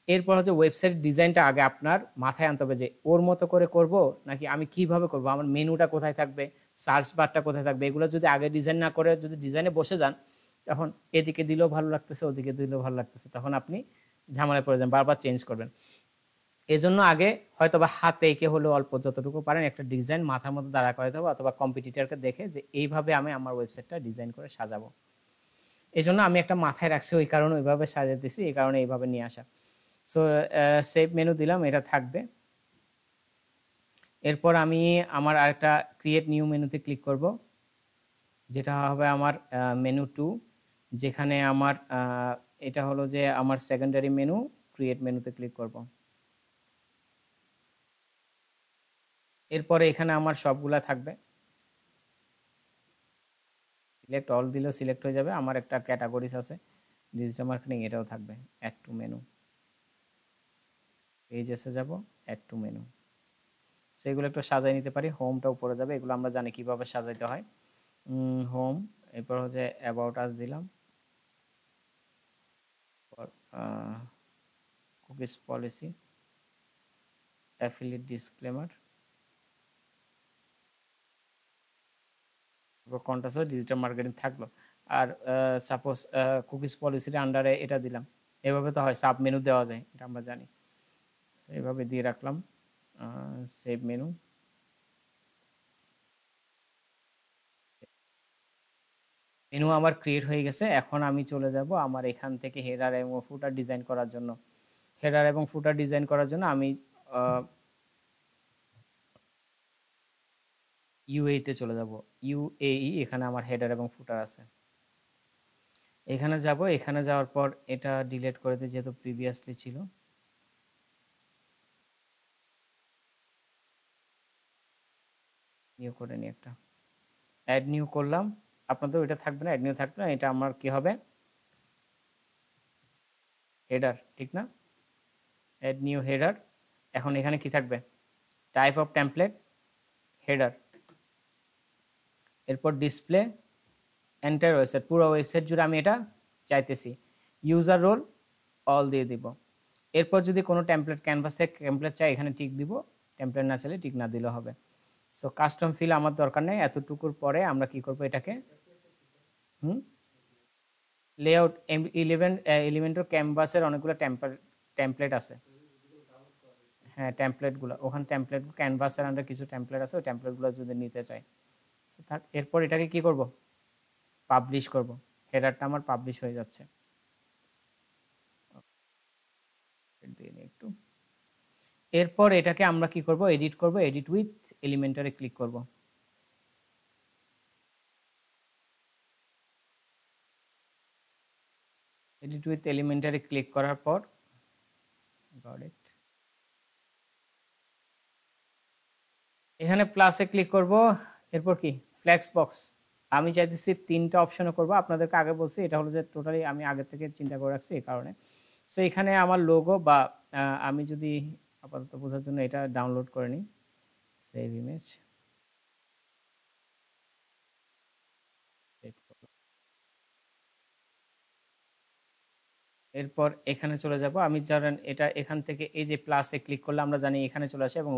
Speaker 1: এরপর হচ্ছে ওয়েবসাইট ডিজাইনটা আগে আপনার মাথায় আনতে হবে, যে ওর মতো করে করব নাকি আমি কিভাবে করব, আমার মেনুটা কোথায় থাকবে, সার্চ বারটা কোথায় থাকবে, এগুলো যদি আগে ডিজাইন না করে যদি ডিজাইনে বসে যান, তখন এদিকে দিলেও ভালো লাগতেছে, ওদিকে দিলেও ভালো লাগতেছে, তখন আপনি ঝামেলায় পড়ে যান, বারবার চেঞ্জ করবেন। এজন্য আগে হয়তো বা হাতে এঁকে হলেও অল্প যতটুকু পারেন একটা ডিজাইন মাথার মধ্যে দাঁড়া করাতে হবে, অথবা কম্পিটিটরকে দেখে যে এইভাবে আমি আমার ওয়েবসাইটটা ডিজাইন করে সাজাবো। এই জন্য আমি একটা মাথায় রাখছি, ওই কারণে ওইভাবে সাজাতেছি, এই কারণে এইভাবে নিয়ে আসা। সো সেভ মেনু দিলাম, এটা থাকবে। এরপর আমি আমার আরেকটা ক্রিয়েট নিউ মেনুতে ক্লিক করব, যেটা হবে আমার মেনু 2, যেখানে আমার এটা হলো যে আমার সেকেন্ডারি মেনু। ক্রিয়েট মেনুতে ক্লিক করব। এরপরে এখানে আমার সবগুলা থাকবে। সিলেক্ট অল দিলেও সিলেক্ট হয়ে যাবে। আমার একটা ক্যাটাগরিজ আছে ডিজিটাল মার্কেটিং, এটাও থাকবে। অ্যাড টু মেনু, পেজেসে যাব, অ্যাড টু মেনু। সেগুলো একটু সাজাই নিতে পারি। হোমটা উপরে যাবে, এগুলো আমরা জানি কিভাবে সাজাইতে হয়। হোম, এরপর হচ্ছে অ্যাবাউট আস দিলাম, কুকিজ পলিসি, অ্যাফিলিয়েট ডিসক্লেমার, কন্টাসে ডিজিটাল মার্কেটিং থাকলো। আর সাপোজ কুকিজ পলিসির আন্ডারে এটা দিলাম, এভাবে তো হয়, সাব মেনু দেওয়া যায়, এটা আমরা জানি। এইভাবে দিয়ে রাখলাম। Save menu. মেনু আমার ক্রিয়েট হয়ে গেছে। এখন আমি চলে যাব আমার এখান থেকে হেডার এবং ফুটার ডিজাইন করার জন্য। হেডার এবং ফুটার ডিজাইন করার জন্য আমি ইউএই তে চলে যাব। ইউএই, এখানে আমার হেডার এবং ফুটার আছে। এখানে যাব, এখানে যাওয়ার পর এটা ডিলিট করে দিই যেহেতু প্রিভিয়াসলি ছিল। নিউ করে নিই একটা, অ্যাড নিউ করলাম। আপনাদের ওইটা থাকবে না, অ্যাড নিউ থাকবে না, এটা আমার কি হবে, হেডার, ঠিক না? Add new header. এখন এখানে কি থাকবে, টাইপ অফ টেমপ্লেট, হেডার। এরপর ডিসপ্লে এন্টার ওয়েবসাইট, পুরো ওয়েবসাইট জুড়ে আমি এটা চাইতেছি। ইউজার রোল অল দিয়ে দিব। এরপর যদি কোনো টেমপ্লেট, ক্যানভাসে টেমপ্লেট চাই, এখানে টিক দিব। টেমপ্লেট না চাইলে টিক না দিলেও হবে। সো কাস্টম ফিল আমার দরকার নেই। এতটুকুর পরে আমরা কি করব, এটাকে লেআউট এলিমেন্টর ক্যানভাসের অনেকগুলো টেমপ্লেট আছে। হ্যাঁ, টেমপ্লেটগুলো ওখানে, টেমপ্লেট ক্যানভাসের আন্ডার কিছু টেমপ্লেট আছে, ওই টেমপ্লেটগুলো যদি নিতে চাই। এরপর এটাকে কি করব, পাবলিশ করব। হেডারটা আমার পাবলিশ হয়ে যাচ্ছে। একটু, এরপর এটাকে আমরা কি করব, এডিট করব। এডিট উইথ এলিমেন্টরে ক্লিক করব। এডিট উইথ এলিমেন্টরে ক্লিক করার পর গট ইট, এখানে প্লাসে ক্লিক করব। এরপর কি, ফ্লেক্স বক্স। আমি চাইতেছি 3টা অপশনে করব। আপনাদেরকে আগে বলছি, এটা হলো যে টোটালি আমি আগে থেকে চিন্তা করে রাখছি, এই কারণে। সো এখানে আমার লোগো বা আমি যদি আপাতত বোঝার জন্য এটা ডাউনলোড করে নিই, সেভ ইমেজ। এরপর এখানে চলে যাব। আমি জানেন এটা এখান থেকে এই যে প্লাসে ক্লিক করলে আমরা জানি এখানে চলে আসে, এবং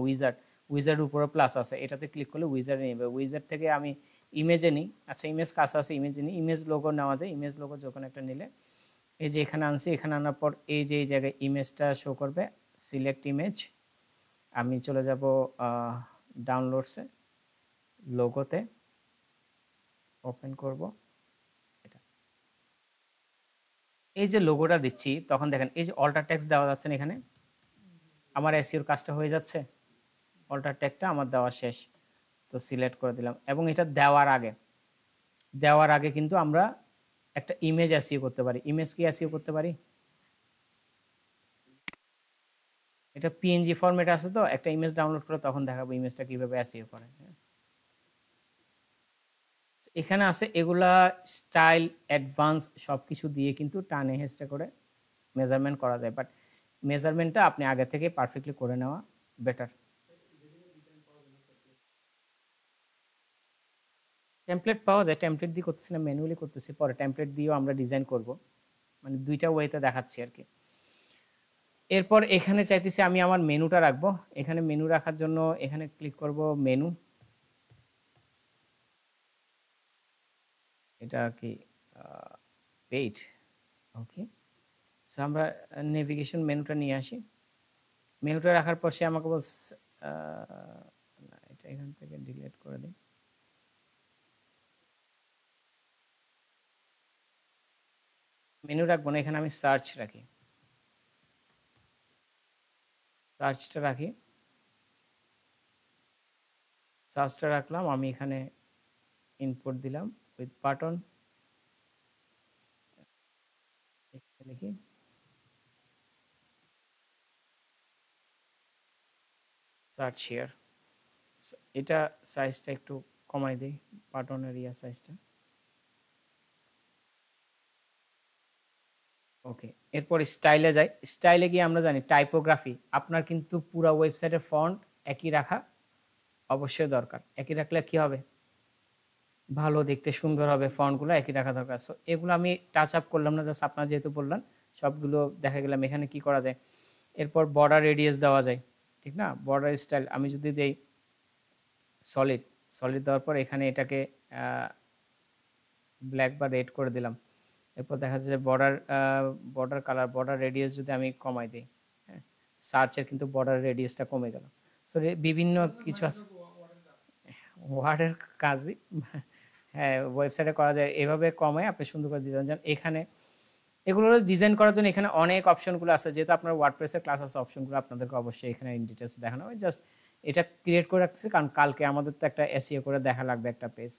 Speaker 1: উইজার্ড উপরে প্লাস আছে, এটাতে ক্লিক করলে উইজার্ডে নেবে। উইজার্ড থেকে আমি ইমেজে নিই। আচ্ছা, ইমেজ কাছে আছে, ইমেজে নিই। ইমেজ লোগো নেওয়া যায়। ইমেজ লোগো যখন একটা নিলে, এই যে এখানে আনছি, এখানে আনার পর এই যে এই জায়গায় ইমেজটা শো করবে, সিলেক্ট ইমেজ। আমি চলে যাব ডাউনলোডসে, লোগোতে ওপেন করব এটা। এই যে লোগোটা দিচ্ছি, তখন দেখেন এই যে অল্টার টেক্সট দেওয়া যাচ্ছে না, এখানে আমার এসইওর কাজটা হয়ে যাচ্ছে। অল্টার টেক্সটটা আমার দেওয়া শেষ, তো সিলেক্ট করে দিলাম। এবং এটা দেওয়ার আগে কিন্তু আমরা একটা ইমেজ এসইও করতে পারি। ইমেজ কি এসইও করতে পারি, এটা পিএনজি ফরম্যাট আছে, তো একটা ইমেজ ডাউনলোড করে তখন দেখাবো ইমেজটা কিভাবে এসইও করে। এখানে আছে এগুলা স্টাইল, অ্যাডভান্স সবকিছু দিয়ে কিন্তু টানে হেঁচড়ে করে মেজারমেন্ট করা যায়, বাট মেজারমেন্টটা আপনি আগে থেকে পারফেক্টলি করে নেওয়া বেটার। টেমপ্লেট পাওয়া যায়, টেমপ্লেট দিয়ে করতেছি না, ম্যানুয়ালি করতেছি। পরে টেমপ্লেট দিয়েও আমরা ডিজাইন করব, মানে দুইটা ওয়েতে দেখাচ্ছি আর কি। এরপর এখানে চাইতেছি আমি আমার মেনুটা রাখবো। এখানে মেনু রাখার জন্য এখানে ক্লিক করব, মেনু। এটা কি পেইড, ওকে। সো আমরা নেভিগেশন মেনুটা নিয়ে আসি। মেনুটা রাখার পর সে আমাকে বলছে, না এটা এখান থেকে ডিলিট করে দিই। মেনু রাখবো না, এখানে আমি সার্চ রাখি, সার্চটা রাখি, সার্চটা রাখলাম, আমি এখানে ইনপুট দিলাম উইথ বাটন, লিখি সার্চ হিয়ার। এটা সাইজটা একটু কমাই দিই, বাটনের সাইজটা। ওকে, এরপর স্টাইলে যাই। স্টাইলে গিয়ে আমরা জানি টাইপোগ্রাফি আপনার কিন্তু পুরো ওয়েবসাইটের ফন্ট একই রাখা অবশ্যই দরকার। একই রাখলে কি হবে, ভালো দেখতে সুন্দর হবে, ফন্টগুলো একই রাখা দরকার। সো এগুলো আমি টাচ আপ করলাম না, জাস্ট আপনারা যেহেতু বললেন সবগুলো দেখা গেলাম। এখানে কি করা যায়, এরপর বর্ডার রেডিয়াস দেওয়া যায়, ঠিক না? বর্ডার স্টাইল আমি যদি দেই সলিড, সলিড দেওয়ার পর এখানে এটাকে ব্ল্যাক বা রেড করে দিলাম। এরপর দেখা যাচ্ছে যে বর্ডার কালার, বর্ডার রেডিয়াস যদি আমি কমাই দিই, হ্যাঁ, সার্চের কিন্তু বর্ডার রেডিয়াসটা কমে গেল। সো বিভিন্ন কিছু আছে ওয়ার্ডের কাজই, হ্যাঁ, ওয়েবসাইটে করা যায় এভাবে কমে আপনি সুন্দর করে দিতে চান। এখানে এগুলো ডিজাইন করার জন্য এখানে অনেক অপশনগুলো আছে, যেহেতু আপনার ওয়ার্ডপ্রেসের ক্লাস আছে, অপশনগুলো আপনাদেরকে অবশ্যই এখানে ইন ডিটেলস দেখানো হবে। জাস্ট এটা ক্রিয়েট করে রাখতেছি কারণ কালকে আমাদের তো একটা এসইও করে দেখা লাগবে একটা পেজ।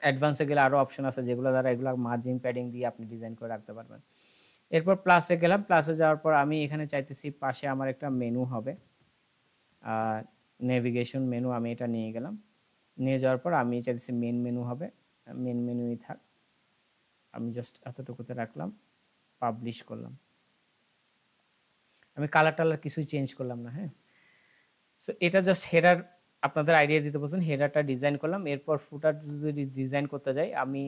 Speaker 1: অ্যাডভান্সে গেলে আরও অপশন আছে যেগুলো দ্বারা এগুলো মার্জিন প্যাডিং দিয়ে আপনি ডিজাইন করে রাখতে পারবেন। এরপর প্লাসে গেলাম, প্লাসে যাওয়ার পর আমি এখানে চাইতেছি পাশে আমার একটা মেনু হবে, নেভিগেশন মেনু, আমি এটা নিয়ে গেলাম। নিয়ে যাওয়ার পর আমি চাইতেছি মেন মেনু হবে, মেন মেনুই থাক, আমি জাস্ট এতটুকুতে রাখলাম, পাবলিশ করলাম। আমি কালার টালার কিছুই চেঞ্জ করলাম না, হ্যাঁ। সো এটা জাস্ট হেডার আপনাদের আইডিয়া দিতে বলছেন, হেডারটা ডিজাইন করলাম। এরপর ফুটার যদি ডিজাইন করতে যাই আমি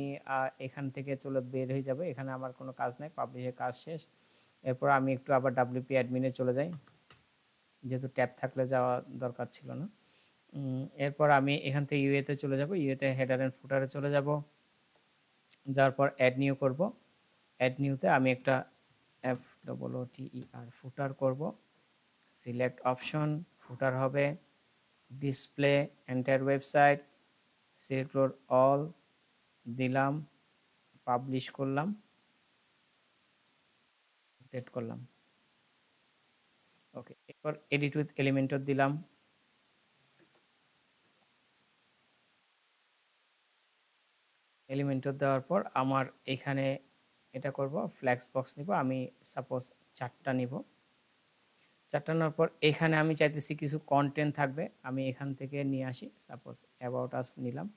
Speaker 1: এখান থেকে চলে বের হয়ে যাবে, এখানে আমার কোনো কাজ নাই, পাবলিশের কাজ শেষ। এরপর আমি একটু আবার ডাব্লিউপি অ্যাডমিনে চলে যাই, যেহেতু ট্যাব থাকলে যাওয়া দরকার ছিল না। এরপর আমি এখান থেকে ইউএতে চলে যাব, ইউএতে হেডার অ্যান্ড ফুটারে চলে যাব। যাওয়ার পর অ্যাড নিউ করব, অ্যাড নিউতে আমি একটা FOOTER ফুটার করব। সিলেক্ট অপশন, ফুটার হবে display entire website, select all দিলাম, পাবলিশ করলাম, আপডেট করলাম। ওকে, এরপর এডিট উইথ এলিমেন্টর দিলাম, এলিমেন্টর দেওয়ার পর আমার এখানে এটা করব, ফ্ল্যাক্স বক্স নিব, আমি সাপোজ 4টা নিব। 4টা নেওয়ার পর এখানে আমি চাইতেছি কিছু কন্টেন্ট থাকবে, আমি এখান থেকে নিয়ে আসি, সাপোজ অ্যাবাউট আস নিলাম।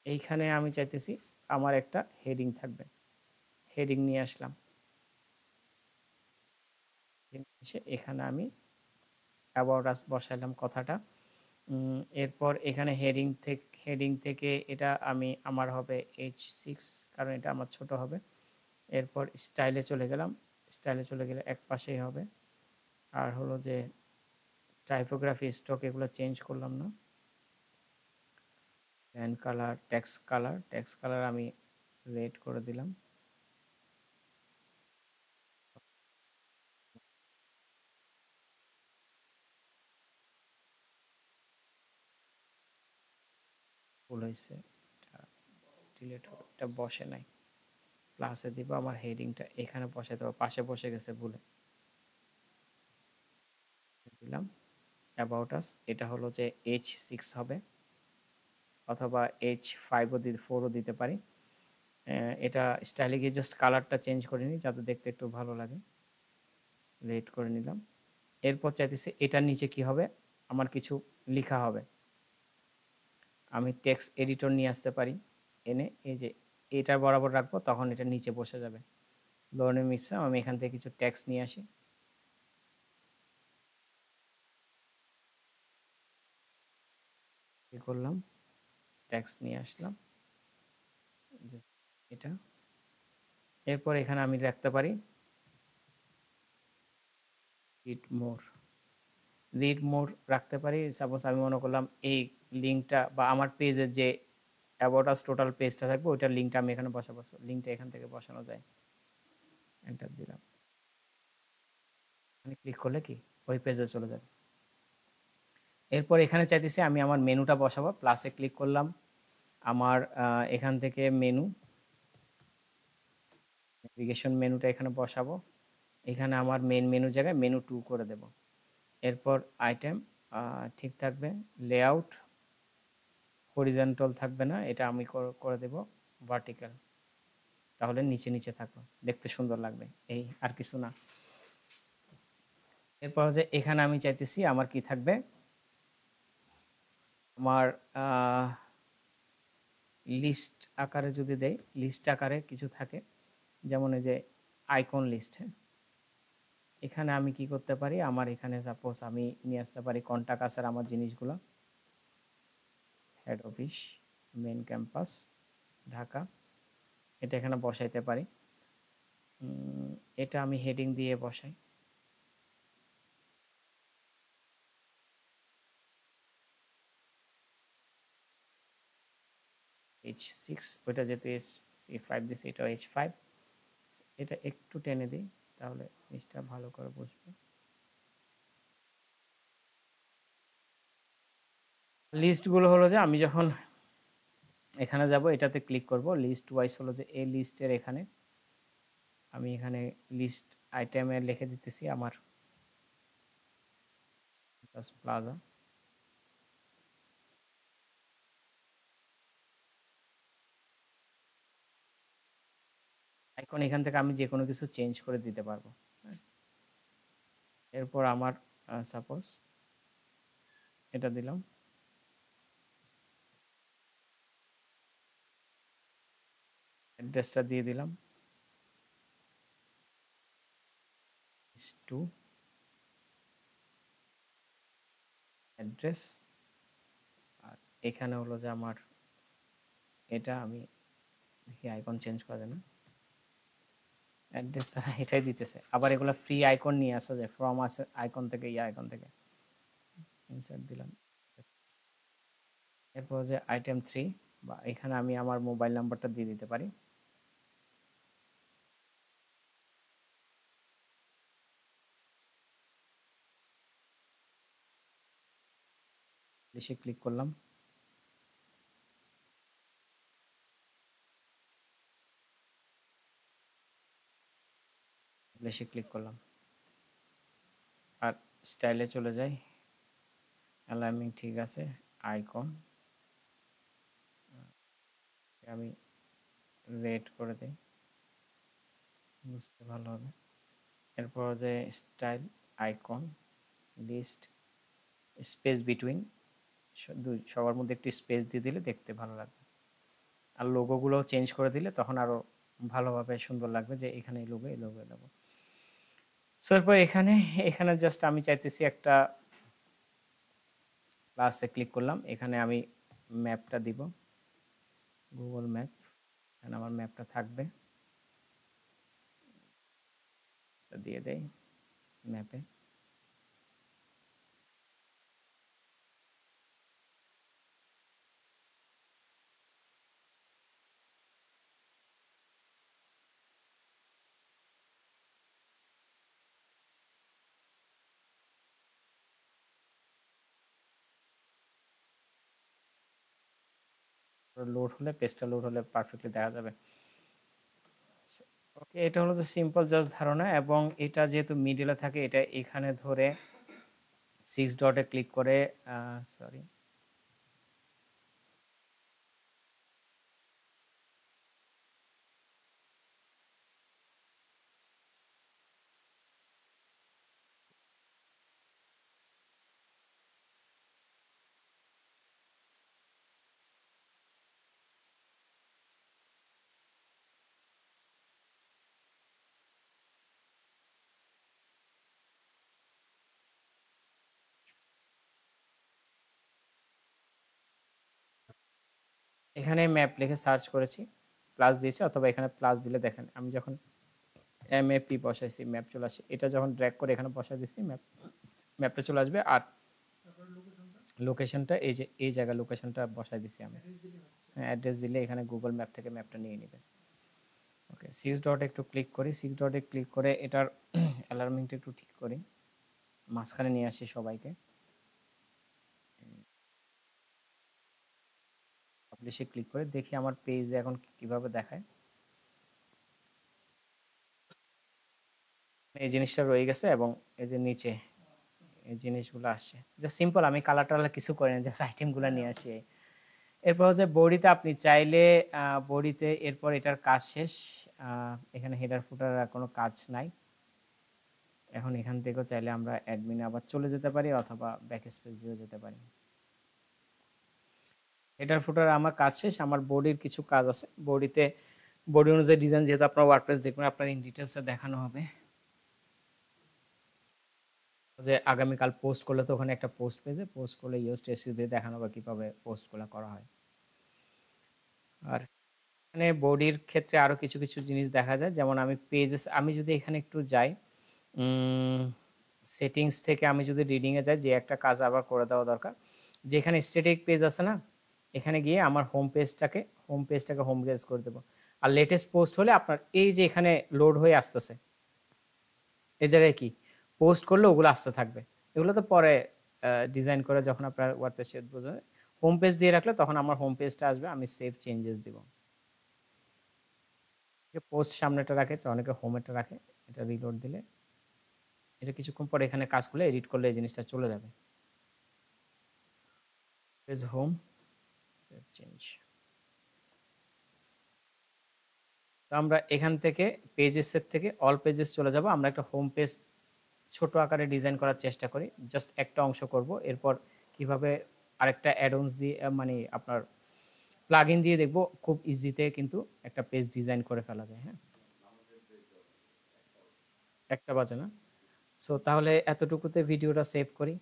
Speaker 1: এইখানে আমি চাইতেছি আমার একটা হেডিং থাকবে, হেডিং নিয়ে আসলাম। এসে এখানে আমি অ্যাবাউট আস বসাইলাম কথাটা। এরপর এখানে হেডিং থেকে এটা আমি আমার হবে H6, কারণ এটা আমার ছোট হবে। এরপর স্টাইলে চলে গেলাম, স্টাইলে চলে গেলে এক পাশেই হবে। আর হলো যে টাইপোগ্রাফি স্টক এগুলো চেঞ্জ করলাম না। প্যান কালার, টেক্সট কালার আমি রেড করে দিলাম। ভুল হয়েছে, এটা ডিলিট হবে, এটা বসে নাই। প্লাসে দিব, আমার হেডিংটা এখানে বসে দেবো, পাশে বসে গেছে ভুলে দিলাম। অ্যাবাউট আস এটা হলো যে H6 হবে, অথবা H5ও 4ও দিতে পারি। এটা স্টাইলে গিয়ে জাস্ট কালারটা চেঞ্জ করে নিই যাতে দেখতে একটু ভালো লাগে, রেড করে নিলাম। এরপর চাইতেছি এটার নিচে কি হবে, আমার কিছু লেখা হবে। আমি টেক্সট এডিটর নিয়ে আসতে পারি, এনে এই যে এটা বরাবর রাখবো, তখন এটা নিচে বসে যাবে। লরেম ইপসাম, আমি এখান থেকে কিছু টেক্সট নিয়ে আসি, কি করলাম, টেক্সট নিয়ে আসলাম, এটা। এরপর এখানে আমি রাখতে পারি রিড মোর রাখতে পারি। সাপোজ আমি মনে করলাম এই লিঙ্কটা বা আমার পেজের যে অ্যাবাউট আস টোটাল পেজটা থাকবে ওইটার লিঙ্কটা আমি এখানে বসাবো, লিঙ্কটা এখান থেকে বসানো যায়। এন্টার দিলাম, আমি ক্লিক করলে কি ওই পেজে চলে যাবে। এরপর এখানে চাইতেছি আমি আমার মেনুটা বসাবো, প্লাসে ক্লিক করলাম, আমার এখান থেকে মেনু, নেভিগেশন মেনুটা এখানে বসাবো। এখানে আমার মেন মেনু জায়গায় মেনু 2 করে দেব। এরপর আইটেম ঠিক থাকবে, লেআউট হরিজন্টাল থাকবে না, এটা আমি করে দেব ভার্টিক্যাল, তাহলে নিচে নিচে থাকবে, দেখতে সুন্দর লাগবে, এই আর কিছু না। এরপর যে এখানে আমি চাইতেছি আমার কি থাকবে, আমার লিস্ট আকারে যদি দেই, লিস্ট আকারে কিছু থাকে, যেমন এই যে আইকন লিস্ট। হ্যাঁ, এখানে আমি কি করতে পারি, আমার এখানে সাপোজ আমি নিয়ে আসতে পারি কন্টাক্ট আসার আমার জিনিসগুলো, head office, main campus, Dhaka, এটা এখানে বসাইতে পারি। এটা আমি হেডিং দিয়ে বসাই, H6, ওইটা যেহেতু H5 দিছি, এটা H5, এটা একটু টেনে দিই, তাহলে জিনিসটা ভালো করে বুঝবে। লিস্টগুলো হলো যে আমি যখন এখানে যাব, এটাতে ক্লিক করব, লিস্ট ওয়াইজ হলো যে এই লিস্টের এখানে আমি এখানে লিস্ট আইটেমে লিখে দিতেছি আমার প্লাজা। আইকন এখান থেকে আমি যে কোনো কিছু চেঞ্জ করে দিতে পারবো। এরপর আমার সাপোজ এটা দিলাম, অ্যাড্রেসটা দিয়ে দিলাম টু অ্যাড্রেস, আর এখানে হলো যে আমার এটা আমি দেখি আইকন চেঞ্জ করা যায় না, অ্যাড্রেস ছাড়া এটাই দিতেছে, আবার এগুলো ফ্রি আইকন নিয়ে আসা যায়, ফ্রম আসে আইকন থেকে, আইকন থেকে ইনসার্ট দিলাম। এরপর যে আইটেম 3, বা এখানে আমি আমার মোবাইল নাম্বারটা দিয়ে দিতে পারি, বেশি ক্লিক করলাম, বেশি ক্লিক করলাম, আর স্টাইলে চলে যাই, অ্যালাইনিং ঠিক আছে, আইকন আমি রেড করে দিই, বুঝতে ভালো হবে। এরপর যে style, icon, list, space between, সবার মধ্যে একটু স্পেস দিয়ে দিলে দেখতে ভালো লাগবে, আর লোগোগুলো চেঞ্জ করে দিলে তখন আরো ভালোভাবে সুন্দর লাগবে, যে এখানে এই লোগো, এই লোগো, এই লোগো। সো এরপর এখানে এখানে জাস্ট আমি চাইতেছি একটা প্লাসে ক্লিক করলাম, এখানে আমি ম্যাপটা দিব, গুগল ম্যাপ, এখানে আমার ম্যাপটা থাকবে, এটা দিয়ে দেই ম্যাপে। লোড হলে, পেজটা লোড হলে পারফেক্টলি দেখা যাবে। ওকে, এটা হলো যে সিম্পল জাস্ট ধারণা, এবং এটা যেহেতু মিডলে থাকে, এটা এখানে ধরে 6 ডটে ক্লিক করে, সরি, এখানে ম্যাপ লিখে সার্চ করেছি, প্লাস দিয়েছি, অথবা এখানে প্লাস দিলে দেখেন আমি যখন MAP বসাইছি ম্যাপ চলে আসে, এটা যখন ড্র্যাগ করে এখানে বসাই দিছি ম্যাপটা চলে আসবে, আর লোকেশনটা এই যে এই জায়গা লোকেশনটা বসাই দিছি আমি, হ্যাঁ অ্যাড্রেস দিলে এখানে গুগল ম্যাপ থেকে ম্যাপটা নিয়ে নেবে। ওকে, 6 ডটে একটু ক্লিক করি, 6 ডটে ক্লিক করে এটার অ্যালার্মিংটা একটু ঠিক করি, মাঝখানে নিয়ে আসি সবাইকে, পাবলিশে ক্লিক করে দেখি আমার পেজে এখন কিভাবে দেখায়। এই জিনিসটা রয়ে গেছে এবং এই যে নিচে এই জিনিসগুলো আসছে। জাস্ট সিম্পল, আমি কালার টালার কিছু করি না, জাস্ট আইটেমগুলো নিয়ে আসি। এরপর হচ্ছে বডিতে আপনি চাইলে বডিতে এরপর এটার কাজ শেষ। এখানে হেডার ফুটার আর কোনো কাজ নাই। এখন এখান থেকেও চাইলে আমরা অ্যাডমিনে আবার চলে যেতে পারি অথবা ব্যাক স্পেস দিয়েও যেতে পারি। হেডার ফুটার আমার কাজ শেষ। আমার বডির কিছু কাজ আছে। বডি অনুযায়ী ডিজাইন, যেহেতু আপনার ওয়ার্ডপ্রেস দেখবেন, আপনার ইন ডিটেলসে দেখানো হবে যে আগামীকাল পোস্ট করলে তো ওখানে একটা পোস্ট পেজে পোস্ট করলে ইউএসটি এসইও দিয়ে দেখানো হবে কিভাবে পোস্টগুলো করা হয়। আর এখানে বডির ক্ষেত্রে আরো কিছু কিছু জিনিস দেখা যায়, যেমন আমি যদি এখানে একটু যাই, সেটিংস থেকে আমি যদি রিডিং এ যাই, যে একটা কাজ আবার করে দেওয়া দরকার, যে এখানে স্ট্যাটিক পেজ আছে না, এখানে গিয়ে আমার হোম পেজটাকে হোম পেজ করে দেবো। আর লেটেস্ট পোস্ট হলে আপনার এই যে এখানে লোড হয়ে আসতেছে, এই জায়গায় কি পোস্ট করলে ওগুলো আসতে থাকবে। এগুলো তো পরে ডিজাইন করে যখন আপনার ওয়ার্ডপ্রেস বোঝাবে, হোম পেজ দিয়ে রাখলে তখন আমার হোম পেজটা আসবে, আমি সেভ চেঞ্জেস দিব। পোস্ট সামনেটা রাখে, অনেকে হোমেরটা রাখে। এটা রিলোড দিলে এটা কিছুক্ষণ পরে এখানে কাজ করলে এডিট করলে এই জিনিসটা চলে যাবে। Page home, save change. তো আমরা এখান থেকে পেজেসের থেকে অল পেজেস চলে যাব। আমরা একটা হোম পেজ ছোট আকারে ডিজাইন করার চেষ্টা করি, জাস্ট একটা অংশ করব। এরপর কিভাবে আরেকটা অ্যাডঅনস দিয়ে মানে আপনার প্লাগইন দিয়ে দেখব, খুব ইজিতে কিন্তু একটা পেজ ডিজাইন করে ফেলা যায়। হ্যাঁ, একটা বাজে না। সো তাহলে এতটুকুতে ভিডিওটা সেভ করি।